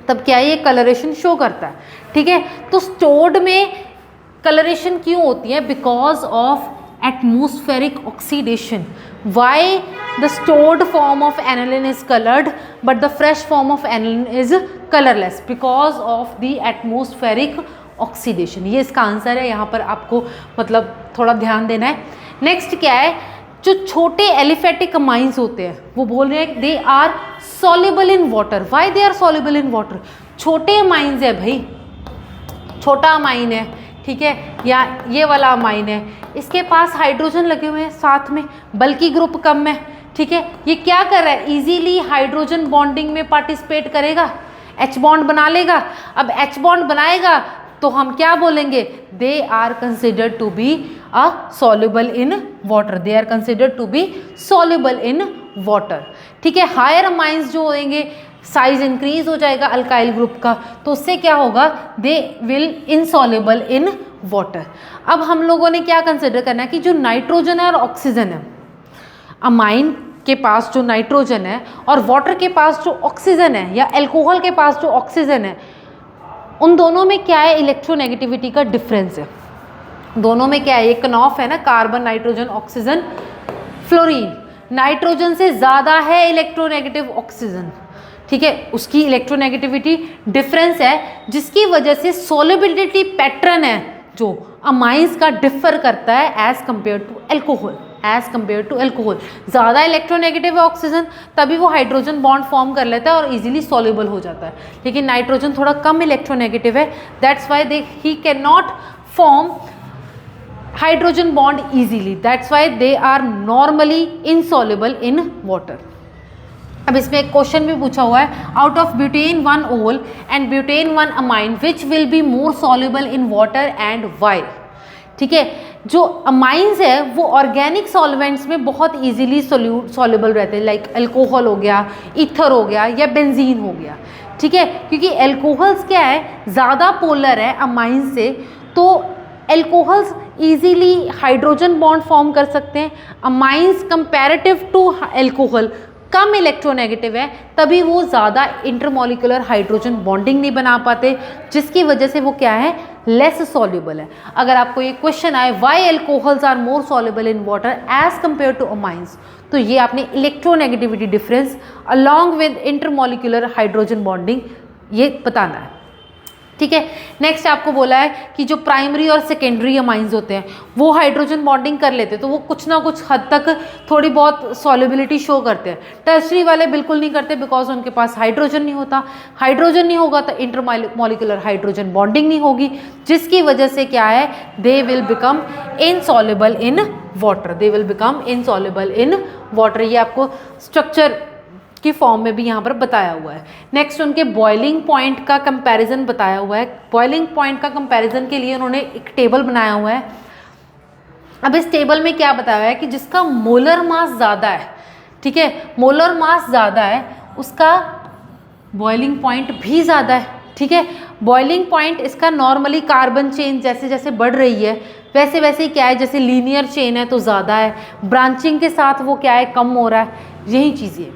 तब क्या है, ये कलरेशन शो करता है, ठीक है। तो स्टोर्ड में कलरेशन क्यों होती है, because of atmospheric oxidation. Why the stored form of aniline is colored but the fresh form of aniline is colorless? Because of the atmospheric oxidation. ये इसका आंसर है, यहाँ पर आपको मतलब थोड़ा ध्यान देना है। नेक्स्ट क्या है, जो छोटे एलिफेटिक अमाइंस होते हैं, वो बोल रहे हैं they are soluble in water. Why they are soluble in water? छोटे अमाइंस है भाई, छोटा अमाइन है, ठीक है, या ये वाला अमाइन है, इसके पास हाइड्रोजन लगे हुए हैं साथ में, बल्कि ग्रुप कम है, ठीक है। ये क्या कर रहा है, इजीली हाइड्रोजन बॉन्डिंग में पार्टिसिपेट करेगा, एच बॉन्ड बना लेगा। अब एच बॉन्ड बनाएगा तो हम क्या बोलेंगे, they are considered to be a soluble in water, they are considered to be soluble in water, ठीक है। हायर अमाइंस जो होंगे, साइज इंक्रीज हो जाएगा अल्काइल ग्रुप का, तो उससे क्या होगा, they will insoluble in water. अब हम लोगों ने क्या कंसिडर करना है कि जो नाइट्रोजन है और ऑक्सीजन है, अमाइन के पास जो नाइट्रोजन है और वाटर के पास जो ऑक्सीजन है, या अल्कोहल के पास जो ऑक्सीजन है, उन दोनों में क्या है, इलेक्ट्रोनेगेटिविटी का डिफरेंस है। दोनों में क्या है, एक कनॉफ है ना, carbon nitrogen oxygen fluorine, nitrogen से ज़्यादा है इलेक्ट्रोनेगेटिव ऑक्सीजन, ठीक है, उसकी इलेक्ट्रोनेगेटिविटी डिफरेंस है, जिसकी वजह से सोलिबिलिटी पैटर्न है जो अमाइंस का डिफर करता है as compare to alcohol, as compare to alcohol. ज़्यादा इलेक्ट्रोनेगेटिव है ऑक्सीजन, तभी वो हाइड्रोजन बॉन्ड फॉर्म कर लेता है और इजीली सॉल्युबल हो जाता है। लेकिन नाइट्रोजन थोड़ा कम इलेक्ट्रोनेगेटिव है, that's why he can not form hydrogen bond easily, that's why they are normally insoluble in water. अब इसमें एक क्वेश्चन भी पूछा हुआ है, out of butane 1 ol and butane 1 amine which will be more soluble in water and why, ठीक है। जो अमाइंस है वो ऑर्गेनिक सॉल्वेंट्स में बहुत इजीली सॉल्युबल रहते हैं, लाइक अल्कोहल हो गया, ईथर हो गया, या बेंजीन हो गया, ठीक है। क्योंकि अल्कोहल्स क्या है, ज़्यादा पोलर है अमाइंस से, तो alcohols easily hydrogen bond form कर सकते हैं। अमाइंस कंपैरेटिव टू अल्कोहल कम इलेक्ट्रोनेगेटिव है, तभी वो ज़्यादा इंटरमॉलिकुलर हाइड्रोजन बॉन्डिंग नहीं बना पाते, जिसकी वजह से वो क्या है, लेस सॉल्युबल है। अगर आपको ये क्वेश्चन आए why alcohols are more soluble in water as compare to amines, तो ये आपने electronegativity difference along with intermolecular hydrogen bonding ये बताना है, ठीक है। नेक्स्ट आपको बोला है कि जो प्राइमरी और सेकेंडरी अमाइंस होते हैं वो हाइड्रोजन बॉन्डिंग कर लेते हैं, तो वो कुछ ना कुछ हद तक थोड़ी बहुत सॉल्युबिलिटी शो करते हैं। टर्शरी वाले बिल्कुल नहीं करते, बिकॉज उनके पास हाइड्रोजन नहीं होता, हाइड्रोजन नहीं होगा तो इंटरमॉलिकुलर हाइड्रोजन बॉन्डिंग नहीं होगी, जिसकी वजह से क्या है, they will become insoluble in water, they will become insoluble in water. ये आपको स्ट्रक्चर की फॉर्म में भी यहाँ पर बताया हुआ है। नेक्स्ट उनके बॉइलिंग पॉइंट का कंपैरिजन बताया हुआ है। बॉइलिंग पॉइंट का कंपैरिजन के लिए उन्होंने एक टेबल बनाया हुआ है। अब इस टेबल में क्या बताया है कि जिसका मोलर मास ज़्यादा है, ठीक है, मोलर मास ज़्यादा है, उसका बॉइलिंग पॉइंट भी ज़्यादा है, ठीक है। बॉइलिंग पॉइंट इसका नॉर्मली कार्बन चेन जैसे जैसे बढ़ रही है वैसे वैसे क्या है, जैसे लीनियर चेन है तो ज़्यादा है, ब्रांचिंग के साथ वो क्या है, कम हो रहा है। यही चीज़ें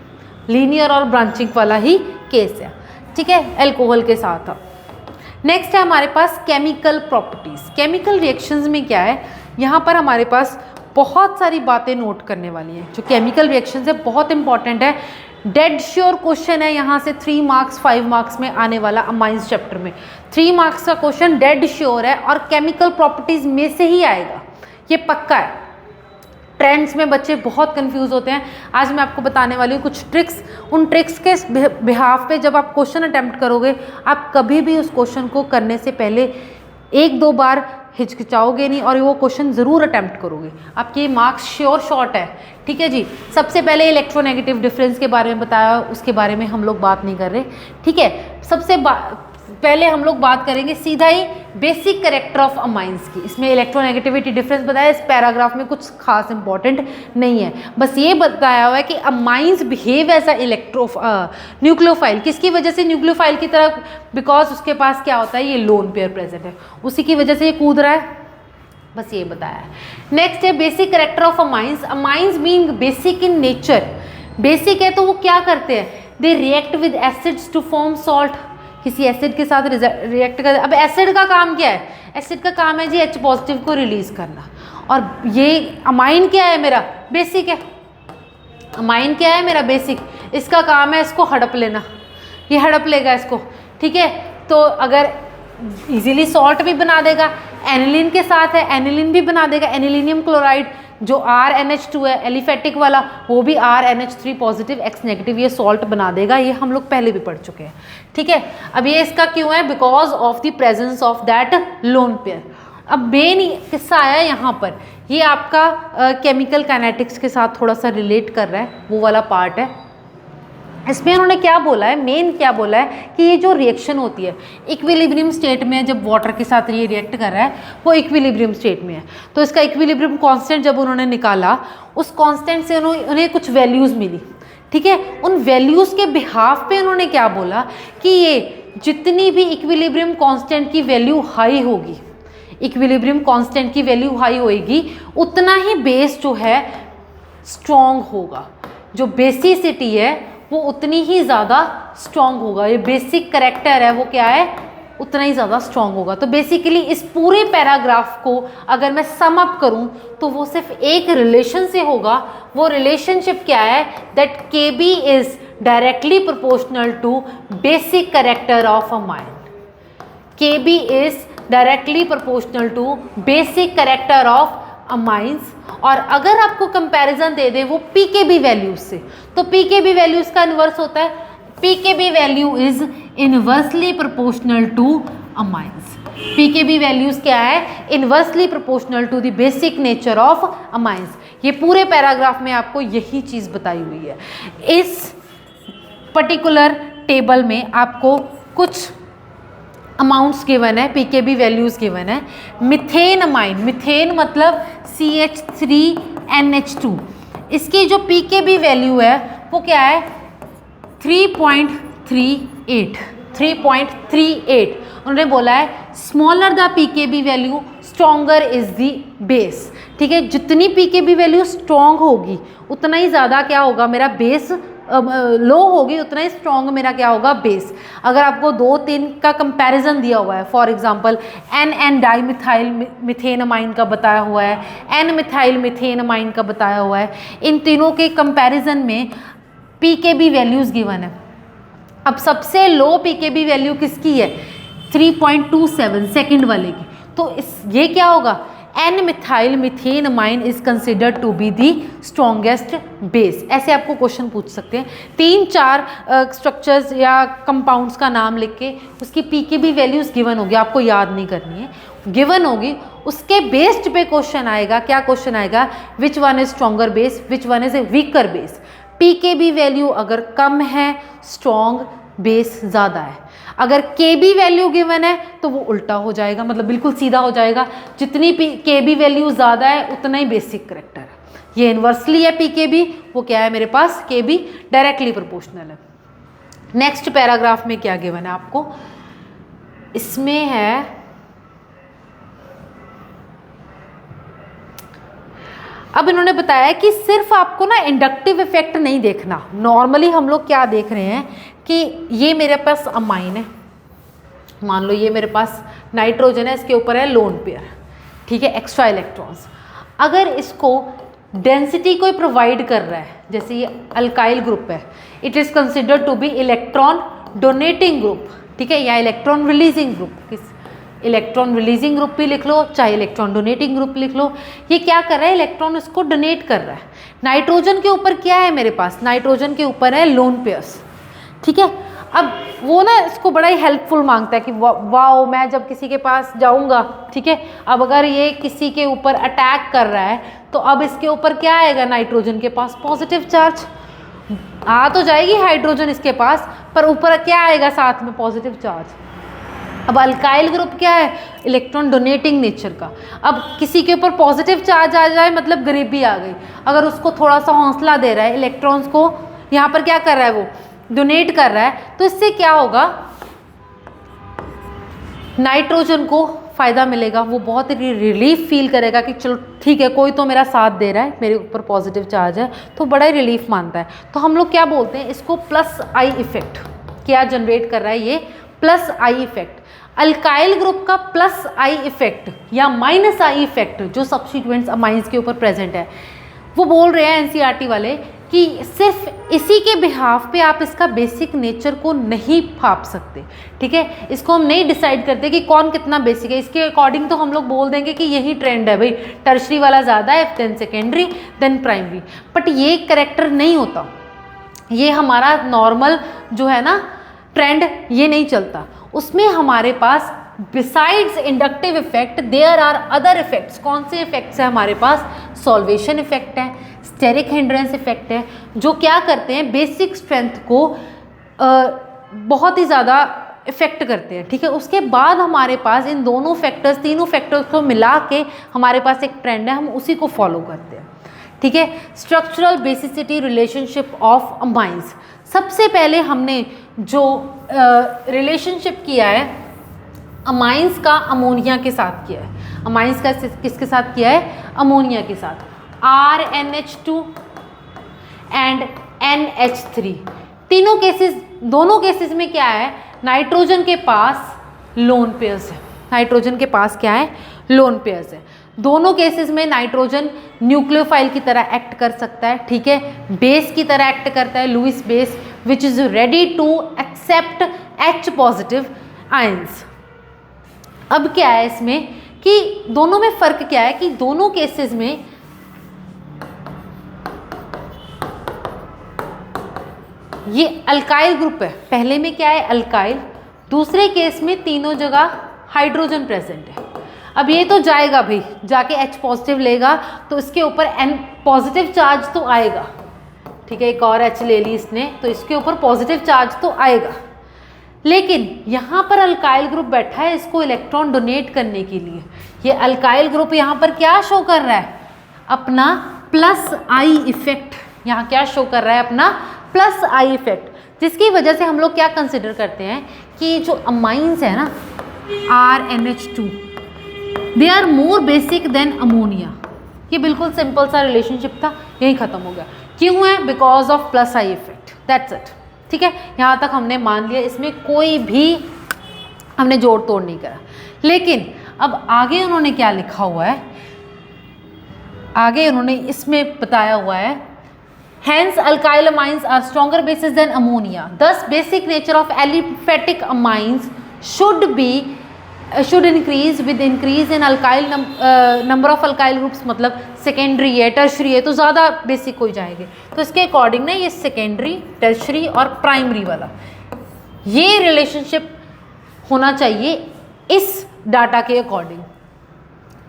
लीनियर और ब्रांचिंग वाला ही केस है, ठीक है, अल्कोहल के साथ। नेक्स्ट है हमारे पास केमिकल प्रॉपर्टीज़। केमिकल रिएक्शंस में क्या है, यहाँ पर हमारे पास बहुत सारी बातें नोट करने वाली हैं। जो केमिकल रिएक्शंस है बहुत इंपॉर्टेंट है, डेड श्योर क्वेश्चन है यहाँ से 3 मार्क्स 5 मार्क्स में आने वाला अमाइंस चैप्टर में 3 मार्क्स का क्वेश्चन डेड श्योर है और केमिकल प्रॉपर्टीज में से ही आएगा, ये पक्का है। ट्रेंड्स में बच्चे बहुत कंफ्यूज होते हैं। आज मैं आपको बताने वाली हूँ कुछ ट्रिक्स। उन ट्रिक्स के बिहाफ पे जब आप क्वेश्चन अटेम्प्ट करोगे, आप कभी भी उस क्वेश्चन को करने से पहले 1-2 बार हिचकिचाओगे नहीं और वो क्वेश्चन ज़रूर अटेम्प्ट करोगे। आपके मार्क्स श्योर शॉर्ट है, ठीक है जी। सबसे पहले इलेक्ट्रोनेगेटिव डिफरेंस के बारे में बताया, उसके बारे में हम लोग बात नहीं कर रहे, ठीक है। सबसे पहले हम लोग बात करेंगे सीधा ही बेसिक कैरेक्टर ऑफ अमाइंस की। इसमें इलेक्ट्रोनेगेटिविटी डिफरेंस बताया, इस पैराग्राफ में कुछ खास इंपॉर्टेंट नहीं है, बस ये बताया हुआ है कि amines behave as a nucleophile. किसकी वजह से न्यूक्लियोफाइल की तरफ? बिकॉज उसके पास क्या होता है, ये लोन पेयर प्रेजेंट है, उसी की वजह से ये कूद रहा है, बस ये बताया है। नेक्स्ट है basic character of amines. Amines being basic in nature, basic है तो वो क्या करते हैं, they react with acids to form salt. किसी एसिड के साथ रिएक्ट कर। अब एसिड का काम क्या है? एसिड का काम है जी H पॉजिटिव को रिलीज करना, और ये अमाइन क्या है मेरा? बेसिक है। अमाइन क्या है मेरा? बेसिक। इसका काम है इसको हड़प लेना, ये हड़प लेगा इसको, ठीक है। तो अगर इजीली सॉल्ट भी बना देगा, एनिलीन के साथ है एनिलीन भी बना देगा, एनिलीनियम क्लोराइड जो RNH2 है एलिफेटिक वाला, वो भी RNH3 पॉजिटिव X नेगेटिव, ये सॉल्ट बना देगा। ये हम लोग पहले भी पढ़ चुके हैं, ठीक है। अब ये इसका क्यों है? Because of the presence of that lone pair. अब मेन किस्सा आया यहाँ पर, ये आपका केमिकल काइनेटिक्स के साथ थोड़ा सा रिलेट कर रहा है, वो वाला पार्ट है। इसमें उन्होंने क्या बोला है, मेन क्या बोला है कि ये जो रिएक्शन होती है इक्विलिब्रियम स्टेट में, जब वाटर के साथ ये रिएक्ट कर रहा है वो इक्विलिब्रियम स्टेट में है, तो इसका इक्विलिब्रियम कांस्टेंट जब उन्होंने निकाला, उस कांस्टेंट से उन्हें कुछ वैल्यूज़ मिली, ठीक है। उन वैल्यूज़ के बिहाफ पे उन्होंने क्या बोला कि ये जितनी भी इक्विलिब्रियम कांस्टेंट की वैल्यू हाई होगी, इक्विलिब्रियम कांस्टेंट की वैल्यू हाई होएगी, उतना ही बेस जो है स्ट्रॉन्ग होगा। जो बेसिसिटी है वो उतनी ही ज़्यादा स्ट्रॉन्ग होगा। ये बेसिक कैरेक्टर है वो क्या है, उतना ही ज़्यादा स्ट्रॉन्ग होगा। तो बेसिकली इस पूरे पैराग्राफ को अगर मैं सम अप करूं तो वो सिर्फ एक रिलेशन से होगा। वो रिलेशनशिप क्या है? That KB is directly proportional to basic character of amine. KB is directly proportional to basic character of amines. और अगर आपको कंपैरिजन दे दे वो पीकेबी वैल्यूज से, तो पीकेबी वैल्यूज का इन्वर्स होता है, pKb value is inversely proportional to amines. PKb values क्या है? Inversely proportional to the basic nature of amines. ये पूरे पैराग्राफ में आपको यही चीज बताई हुई है। इस पर्टिकुलर टेबल में आपको कुछ अमाउंट्स गिवन है, पीकेबी वैल्यूज गिवन है। मिथेन अमाइन, मिथेन मतलब CH3NH2, इसकी जो पीकेबी वैल्यू है वो क्या है? 3.38। 3.38 उन्होंने बोला है smaller the pKb value stronger is the base, ठीक है। जितनी पीकेबी वैल्यू स्ट्रॉन्ग होगी उतना ही ज़्यादा क्या होगा मेरा बेस, लो होगी उतना ही स्ट्रॉन्ग मेरा क्या होगा बेस। अगर आपको 2-3 का कंपैरिजन दिया हुआ है, फॉर एग्जांपल NN डाइमिथाइल मिथेनमाइन का बताया हुआ है, N मिथाइल मिथेनमाइन का बताया हुआ है, इन तीनों के कंपैरिजन में पीकेबी वैल्यूज गिवन है। अब सबसे लो पीकेबी वैल्यू किसकी है? 3.27 सेकंड वाले की। तो ये क्या होगा? N methyl methanamine is considered to be the strongest base. ऐसे आपको क्वेश्चन पूछ सकते हैं। 3-4 स्ट्रक्चर्स या कंपाउंड्स का नाम लिख के उसकी पीकेबी वैल्यूज गिवन होगी, आपको याद नहीं करनी है, गिवन होगी, उसके बेस्ड पे क्वेश्चन आएगा। क्या क्वेश्चन आएगा? Which one is stronger base, which one is a weaker base. PKb value अगर कम है, स्ट्रॉन्ग बेस ज़्यादा है। अगर KB वैल्यू गिवन है तो वो उल्टा हो जाएगा, मतलब बिल्कुल सीधा हो जाएगा। जितनी KB वैल्यू ज़्यादा है उतना ही बेसिक करेक्टर है। ये इन्वर्सली है PKB, वो क्या है मेरे पास? KB डायरेक्टली प्रोपोर्शनल है। नेक्स्ट पैराग्राफ में क्या गिवन है आपको? इसमें है अब इन्होंने बताया कि सिर्फ आपको ना इंडक्टिव इफेक्ट नहीं देखना। नॉर्मली हम लोग क्या देख रहे हैं कि ये मेरे पास अमाइन है, मान लो ये मेरे पास नाइट्रोजन है, इसके ऊपर है लोन पेयर, ठीक है, एक्स्ट्रा इलेक्ट्रॉन्स। अगर इसको डेंसिटी कोई प्रोवाइड कर रहा है, जैसे ये अल्काइल ग्रुप है, it is considered to be electron donating group, ठीक है, या electron releasing group, electron releasing group भी लिख लो चाहे इलेक्ट्रॉन डोनेटिंग ग्रुप लिख लो। ये क्या कर रहा है, इलेक्ट्रॉन इसको डोनेट कर रहा है। नाइट्रोजन के ऊपर क्या है मेरे पास, नाइट्रोजन के ऊपर है लोन पेयर्स, ठीक है। अब वो ना इसको बड़ा ही हेल्पफुल मांगता है कि वाओ मैं जब किसी के पास जाऊंगा, ठीक है, अब अगर ये किसी के ऊपर अटैक कर रहा है तो अब इसके ऊपर क्या आएगा, नाइट्रोजन के पास पॉजिटिव चार्ज आ तो जाएगी हाइड्रोजन इसके पास, पर ऊपर क्या आएगा साथ में, पॉजिटिव चार्ज। अब अल्काइल ग्रुप क्या है, इलेक्ट्रॉन डोनेटिंग नेचर का। अब किसी के ऊपर पॉजिटिव चार्ज आ जाए मतलब गरीबी आ गई, अगर उसको थोड़ा सा हौसला दे रहा है, इलेक्ट्रॉन्स को यहाँ पर क्या कर रहा है, वो डोनेट कर रहा है, तो इससे क्या होगा, नाइट्रोजन को फ़ायदा मिलेगा, वो बहुत रिलीफ फील करेगा कि चलो ठीक है कोई तो मेरा साथ दे रहा है, मेरे ऊपर पॉजिटिव चार्ज है, तो बड़ा ही रिलीफ मानता है। तो हम लोग क्या बोलते हैं इसको, प्लस आई इफेक्ट। क्या जनरेट कर रहा है ये, plus I effect. Alkyl group का प्लस आई इफेक्ट या माइनस आई इफेक्ट जो सब्स्टिट्यूएंट्स अमाइंस के ऊपर प्रेजेंट है, वो बोल रहे हैं एनसीईआरटी वाले कि सिर्फ इसी के बिहाफ पे आप इसका बेसिक नेचर को नहीं भाप सकते, ठीक है, इसको हम नहीं डिसाइड करते कि कौन कितना बेसिक है, इसके अकॉर्डिंग तो हम लोग बोल देंगे कि यही ट्रेंड है भाई, टर्शरी वाला ज़्यादा है, then secondary then primary, but ये करेक्टर नहीं होता, ये हमारा नॉर्मल जो है ना ट्रेंड ये नहीं चलता। उसमें हमारे पास besides inductive effect there are other effects. कौन से इफेक्ट्स हैं हमारे पास, सॉल्वेशन इफेक्ट है, स्टेरिक हिंड्रेंस इफेक्ट है, जो क्या करते हैं बेसिक स्ट्रेंथ को बहुत ही ज़्यादा इफेक्ट करते हैं, ठीक है। उसके बाद हमारे पास इन दोनों फैक्टर्स, तीनों फैक्टर्स को मिला के हमारे पास एक ट्रेंड है, हम उसी को फॉलो करते हैं, ठीक है। Structural basicity relationship of amines. सबसे पहले हमने जो रिलेशनशिप किया है अमाइंस का अमोनिया के साथ किया है, अमाइंस का किसके साथ किया है, अमोनिया के साथ, RNH2 एंड NH3। तीनों केसेस, दोनों केसेस में क्या है, नाइट्रोजन के पास लोन पेयर्स है, नाइट्रोजन के पास क्या है, लोन पेयर्स है। दोनों केसेस में नाइट्रोजन न्यूक्लियोफाइल की तरह एक्ट कर सकता है, ठीक है, बेस की तरह एक्ट करता है, Lewis base, which is ready to accept H positive ions. अब क्या है इसमें कि दोनों में फर्क क्या है कि दोनों केसेस में ये अल्काइल ग्रुप है, पहले में क्या है अल्काइल, दूसरे केस में तीनों जगह हाइड्रोजन प्रेजेंट है। अब ये तो जाएगा भाई, जाके H पॉजिटिव लेगा तो इसके ऊपर N पॉजिटिव चार्ज तो आएगा, ठीक है, एक और H ले ली इसने तो इसके ऊपर पॉजिटिव चार्ज तो आएगा, लेकिन यहाँ पर अल्काइल ग्रुप बैठा है इसको इलेक्ट्रॉन डोनेट करने के लिए। ये अल्काइल ग्रुप यहाँ पर क्या शो कर रहा है, अपना प्लस आई इफेक्ट, यहाँ क्या शो कर रहा है, अपना प्लस आई इफेक्ट, जिसकी वजह से हम लोग क्या कंसिडर करते हैं कि जो अमाइंस है ना RNH2 they are more basic than ammonia. ये बिल्कुल सिंपल सा रिलेशनशिप था, यही खत्म हो गया। क्यों है, because of plus I effect, that's it, ठीक है। यहाँ तक हमने मान लिया, इसमें कोई भी हमने जोड़ तोड़ नहीं करा। लेकिन अब आगे उन्होंने क्या लिखा हुआ है, आगे उन्होंने इसमें बताया हुआ है, hence alkyl amines are stronger bases than ammonia, thus basic nature of aliphatic amines should increase with increase in alkyl number of alkyl groups। मतलब सेकेंडरी है, टर्शरी है, तो ज़्यादा बेसिक हो जाएंगे, तो इसके अकॉर्डिंग ना ये सेकेंडरी, टर्शरी और प्राइमरी वाला ये रिलेशनशिप होना चाहिए इस डाटा के according.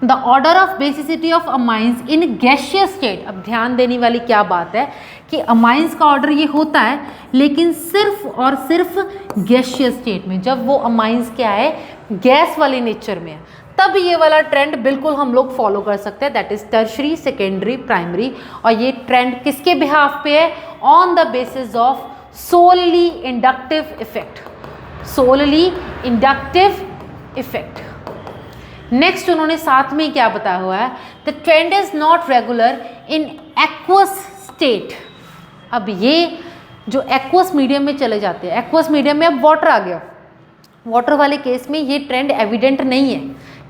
The order of basicity of amines in gaseous state. अब ध्यान देने वाली क्या बात है कि अमाइंस का ऑर्डर ये होता है, लेकिन सिर्फ और सिर्फ गैशियस स्टेट में, जब वो अमाइंस क्या है, गैस वाले नेचर में है, तब ये वाला ट्रेंड बिल्कुल हम लोग फॉलो कर सकते हैं, that is tertiary, secondary, primary. और ये ट्रेंड किसके बिहाफ पे है, on the basis of solely inductive effect, solely inductive effect. Next उन्होंने साथ में क्या बताया हुआ है, the trend is not regular in aqueous state. अब ये जो एक्वस मीडियम में चले जाते हैं, एक्वस मीडियम में अब वाटर आ गया, वाटर वाले केस में ये ट्रेंड एविडेंट नहीं है,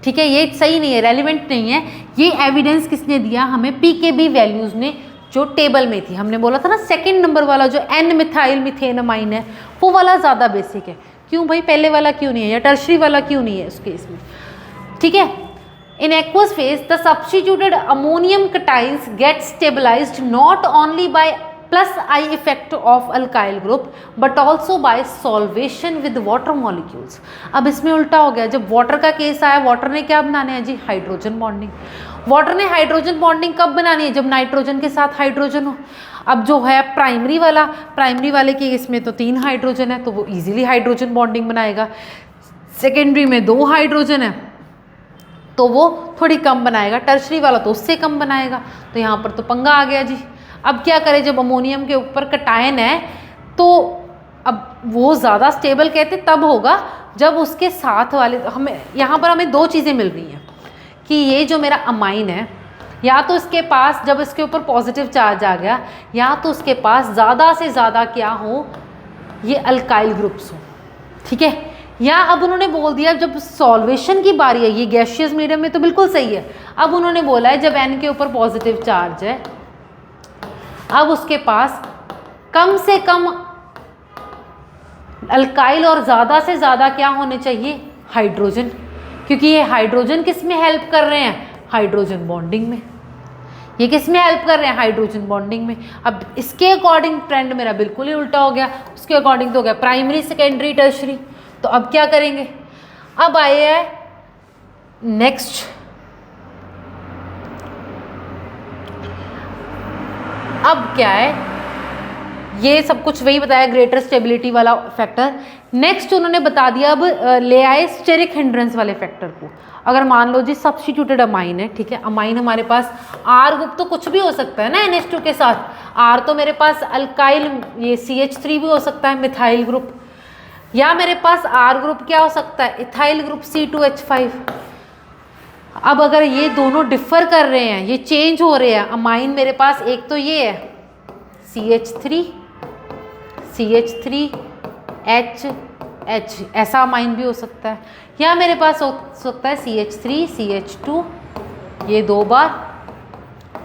ठीक है, ये सही नहीं है, रेलिवेंट नहीं है। ये एविडेंस किसने दिया हमें? पीकेबी वैल्यूज़ ने, जो टेबल में थी। हमने बोला था ना सेकंड नंबर वाला जो एन मिथाइल मिथेनमाइन है वो वाला ज़्यादा बेसिक है। क्यों भाई, पहले वाला क्यों नहीं है या टर्शरी वाला क्यों नहीं है उस केस में? ठीक है, in aqueous phase the substituted ammonium cations get stabilized not only by plus I effect of alkyl group but also by solvation with water molecules। अब इसमें उल्टा हो गया, जब वाटर का केस आया, वाटर ने क्या बनाने हैं जी? Hydrogen bonding. वाटर ने हाइड्रोजन बॉन्डिंग कब बनानी है? जब नाइट्रोजन के साथ हाइड्रोजन हो। अब जो है प्राइमरी वाले के इसमें तो 3 हाइड्रोजन है तो वो इजीली हाइड्रोजन बॉन्डिंग बनाएगा। सेकेंडरी में 2 हाइड्रोजन है तो वो थोड़ी कम बनाएगा, टर्शरी वाला तो उससे कम बनाएगा। तो यहाँ पर तो पंगा आ गया जी। अब क्या करें, जब अमोनियम के ऊपर कटायन है तो अब वो ज़्यादा स्टेबल कहते तब होगा जब उसके साथ वाले, हमें यहाँ पर हमें 2 चीज़ें मिल रही हैं कि ये जो मेरा अमाइन है, या तो इसके पास जब इसके ऊपर पॉजिटिव चार्ज आ गया, या तो उसके पास ज़्यादा से ज़्यादा क्या हो, ये अल्काइल ग्रुप्स हो। ठीक है, या अब उन्होंने बोल दिया जब सॉल्वेशन की बारी है, ये गैसियस मीडियम में तो बिल्कुल सही है। अब उन्होंने बोला है जब एन के ऊपर पॉजिटिव चार्ज है, अब उसके पास कम से कम अल्काइल और ज़्यादा से ज़्यादा क्या होने चाहिए? हाइड्रोजन। क्योंकि ये हाइड्रोजन किस में हेल्प कर रहे हैं? हाइड्रोजन बॉन्डिंग में। ये किस में हेल्प कर रहे हैं? हाइड्रोजन बॉन्डिंग में। अब इसके अकॉर्डिंग ट्रेंड मेरा बिल्कुल ही उल्टा हो गया, उसके अकॉर्डिंग तो हो गया प्राइमरी, सेकेंडरी, टर्शरी। तो अब क्या करेंगे? अब आए है नेक्स्ट, अब क्या है, ये सब कुछ वही बताया, ग्रेटर स्टेबिलिटी वाला फैक्टर। नेक्स्ट उन्होंने बता दिया, अब ले आए स्टेरिक हिंड्रेंस वाले फैक्टर को। अगर मान लो जी सब्स्टिट्यूटेड अमाइन है, ठीक है, अमाइन हमारे पास आर ग्रुप तो कुछ भी हो सकता है ना NH2 के साथ। आर तो मेरे पास अल्काइल, ये CH3 भी हो सकता है, मिथाइल ग्रुप, या मेरे पास आर ग्रुप क्या हो सकता है? Ethyl group C2H5। अब अगर ये दोनों डिफर कर रहे हैं, ये चेंज हो रहे हैं अमाइन, मेरे पास एक तो ये है CH3 H, ऐसा अमाइन भी हो सकता है, या मेरे पास हो सकता है CH3 CH2, ये 2 बार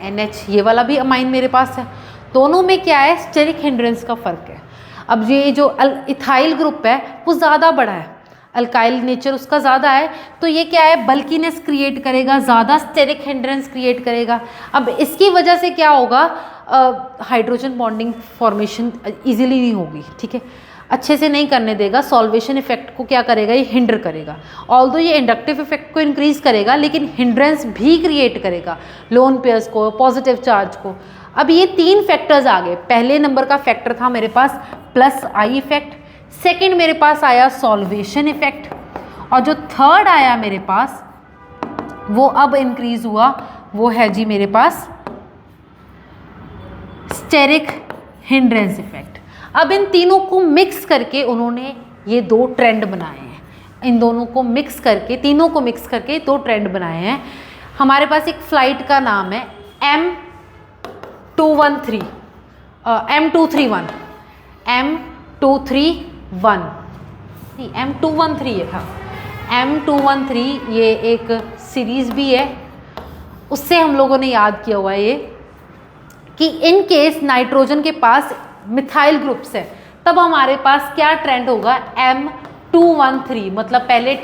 NH, ये वाला भी अमाइन मेरे पास है। दोनों में क्या है? स्टेरिक हिंड्रेंस का फ़र्क है। अब ये जो इथाइल ग्रुप है वो ज़्यादा बड़ा है, अल्काइल नेचर उसका ज़्यादा है, तो ये क्या है? बल्कीनेस क्रिएट करेगा, ज़्यादा स्टेरिक हिंड्रेंस क्रिएट करेगा। अब इसकी वजह से क्या होगा? हाइड्रोजन बॉन्डिंग फॉर्मेशन इजीली नहीं होगी। ठीक है, अच्छे से नहीं करने देगा, सॉल्वेशन इफेक्ट को क्या करेगा? ये हिंडर करेगा। ऑल्दो ये इंडक्टिव इफेक्ट को इंक्रीज करेगा, लेकिन हिंड्रेंस भी क्रिएट करेगा लोन पेयर्स को, पॉजिटिव चार्ज को। अब ये 3 फैक्टर्स आ गए। पहले नंबर का फैक्टर था मेरे पास प्लस आई इफेक्ट, सेकेंड मेरे पास आया सॉल्वेशन इफेक्ट, और जो थर्ड आया मेरे पास वो अब इंक्रीज हुआ, वो है जी मेरे पास स्टेरिक हिंड्रेंस इफेक्ट। अब इन तीनों को मिक्स करके उन्होंने ये 2 ट्रेंड बनाए हैं। इन दोनों को मिक्स करके, तीनों को मिक्स करके 2 ट्रेंड बनाए हैं। हमारे पास एक फ्लाइट का नाम है M231, नहीं M213 ये था, M213 ये एक सीरीज़ भी है, उससे हम लोगों ने याद किया हुआ है ये कि इन केस नाइट्रोजन के पास मिथाइल ग्रुप्स है तब हमारे पास क्या ट्रेंड होगा? M213, मतलब पहले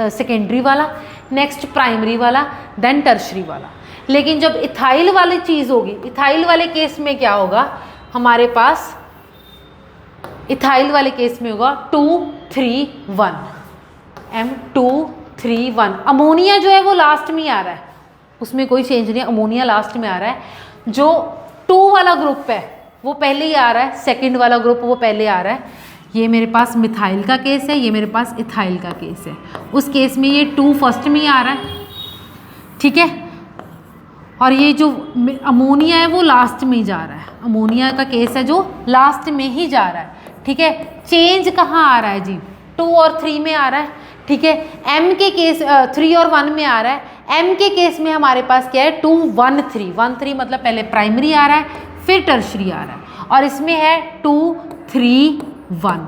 सेकेंडरी वाला, नेक्स्ट प्राइमरी वाला, देन टर्शरी वाला। लेकिन जब इथाइल वाली चीज़ होगी, इथाइल वाले केस में क्या होगा हमारे पास? इथाइल वाले केस में होगा 231, M231। अमोनिया जो है वो लास्ट में ही आ रहा है, उसमें कोई चेंज नहीं है, अमोनिया लास्ट में आ रहा है। जो 2 वाला ग्रुप है वो पहले ही आ रहा है, सेकंड वाला ग्रुप वो पहले आ रहा है। ये मेरे पास मिथाइल का केस है, ये मेरे पास इथाइल का केस है। उस केस में ये 2 फर्स्ट में ही आ रहा है, ठीक है, और ये जो अमोनिया है वो लास्ट में ही जा रहा है। अमोनिया का केस है जो लास्ट में ही जा रहा है, ठीक है। चेंज कहाँ आ रहा है जी? 2 और 3 में आ रहा है, ठीक है। M के केस 3 और 1 में आ रहा है। M के केस में हमारे पास क्या है? 213 मतलब पहले प्राइमरी आ रहा है फिर टर्शरी आ रहा है, और इसमें है 231।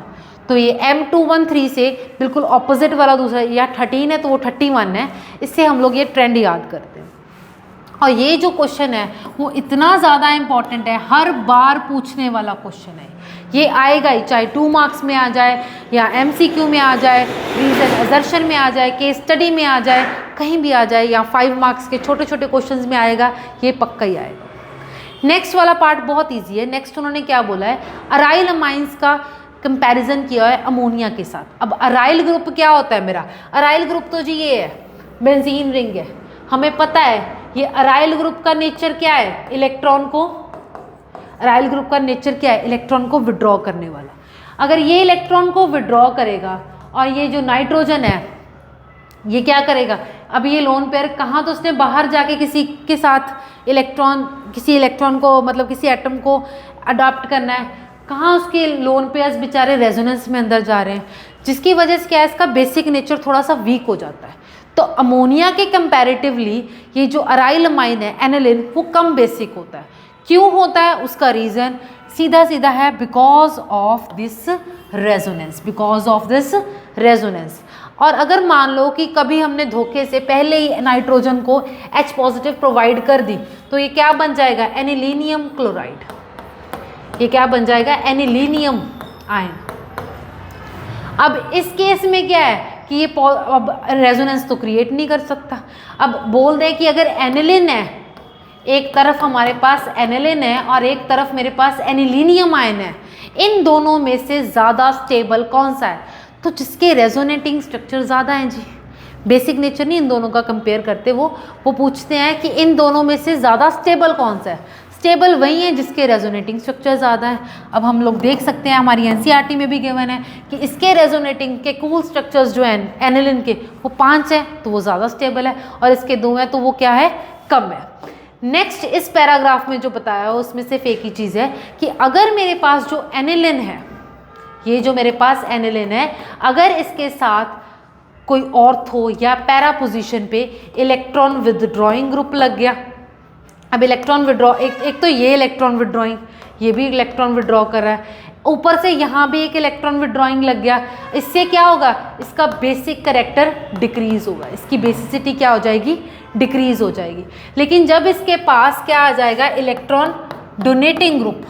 तो ये M213 से बिल्कुल ऑपोजिट वाला दूसरा, या 13 है तो वो 31 है। इससे हम लोग ये ट्रेंड याद करते हैं। और ये जो क्वेश्चन है वो इतना ज़्यादा इम्पॉर्टेंट है, हर बार पूछने वाला क्वेश्चन है। ये आएगा ही, चाहे 2 मार्क्स में आ जाए या MCQ में आ जाए, रीजन असर्शन में आ जाए, केस स्टडी में आ जाए, कहीं भी आ जाए, या 5 मार्क्स के छोटे छोटे क्वेश्चंस में आएगा, ये पक्का ही आएगा। नेक्स्ट वाला पार्ट बहुत ईजी है। नेक्स्ट उन्होंने क्या बोला है, अराइल अमाइंस का कंपैरिजन किया है अमोनिया के साथ। अब अराइल ग्रुप क्या होता है मेरा, अराइल ग्रुप तो जी ये है, बेंजीन रिंग है, हमें पता है। ये अराइल ग्रुप का नेचर क्या है, इलेक्ट्रॉन को, अराइल ग्रुप का नेचर क्या है, इलेक्ट्रॉन को विड्रॉ करने वाला। अगर ये इलेक्ट्रॉन को विड्रॉ करेगा और ये जो नाइट्रोजन है ये क्या करेगा, अब ये लोन पेयर कहाँ, तो उसने बाहर जाके किसी के साथ इलेक्ट्रॉन, किसी इलेक्ट्रॉन को मतलब किसी एटम को अडॉप्ट करना है, कहाँ उसके लोन पेयर्स बेचारे रेजोनेंस में अंदर जा रहे हैं, जिसकी वजह से क्या है, इसका बेसिक नेचर थोड़ा सा वीक हो जाता है। तो अमोनिया के कंपैरेटिवली ये जो अराइल अमाइन है एनिलिन, वो कम बेसिक होता है। क्यों होता है, उसका रीज़न सीधा सीधा है, because of this resonance, because of this resonance. और अगर मान लो कि कभी हमने धोखे से पहले ही नाइट्रोजन को H पॉजिटिव प्रोवाइड कर दी, तो ये क्या बन जाएगा, एनिलीनियम क्लोराइड। ये क्या बन जाएगा, एनिलीनियम आयन। अब इस केस में क्या है कि ये अब रेजोनेंस तो क्रिएट नहीं कर सकता। अब बोल दे कि अगर एनिलिन है, एक तरफ हमारे पास एनिलिन है और एक तरफ मेरे पास एनिलीनियम आयन है, इन दोनों में से ज़्यादा स्टेबल कौन सा है, तो जिसके रेजोनेटिंग स्ट्रक्चर ज़्यादा हैं जी। बेसिक नेचर नहीं इन दोनों का कंपेयर करते, वो पूछते हैं कि इन दोनों में से ज़्यादा स्टेबल कौन सा है। स्टेबल वही है जिसके रेजोनेटिंग स्ट्रक्चर ज़्यादा है। अब हम लोग देख सकते हैं, हमारी NCERT में भी गिवन है कि इसके रेजोनेटिंग के कूल स्ट्रक्चर्स जो हैं एनिलिन के, वो 5 है, तो वो ज़्यादा स्टेबल है, और इसके 2 हैं तो वो क्या है, कम है। नेक्स्ट इस पैराग्राफ में जो बताया हो उसमें सिर्फ एक ही चीज़ है कि अगर मेरे पास जो एनिलिन है, ये जो मेरे पास एनिलिन है, अगर इसके साथ कोई ऑर्थो या पैरा पोजीशन पे इलेक्ट्रॉन विदड्रॉइंग ग्रुप लग गया। अब इलेक्ट्रॉन विड्रॉ, एक तो ये इलेक्ट्रॉन विड्रॉइंग, ये भी इलेक्ट्रॉन विड्रॉ कर रहा है, ऊपर से यहाँ भी एक इलेक्ट्रॉन विड्रॉइंग लग गया, इससे क्या होगा, इसका बेसिक कैरेक्टर डिक्रीज होगा, इसकी बेसिसिटी क्या हो जाएगी, डिक्रीज हो जाएगी। लेकिन जब इसके पास क्या आ जाएगा, electron donating group,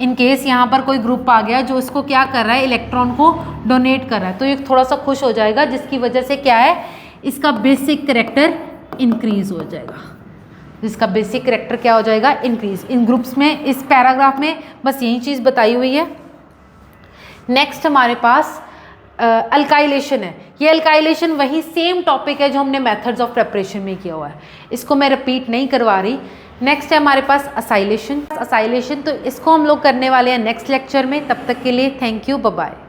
in case यहाँ पर कोई ग्रुप आ गया जो इसको क्या कर रहा है, इलेक्ट्रॉन को डोनेट कर रहा है, तो ये थोड़ा सा खुश हो जाएगा, जिसकी वजह से क्या है, इसका बेसिक कैरेक्टर इंक्रीज हो जाएगा। इसका बेसिक कैरेक्टर क्या हो जाएगा, इंक्रीज। इन ग्रुप्स में, इस पैराग्राफ में बस यही चीज़ बताई हुई है। नेक्स्ट हमारे पास अल्काइलेशन है। ये अल्काइलेशन वही सेम टॉपिक है जो हमने मेथड्स ऑफ प्रेपरेशन में किया हुआ है, इसको मैं रिपीट नहीं करवा रही। नेक्स्ट है हमारे पास असाइलेशन। असाइलेशन तो इसको हम लोग करने वाले हैं नेक्स्ट लेक्चर में। तब तक के लिए थैंक यू, बाय बाय।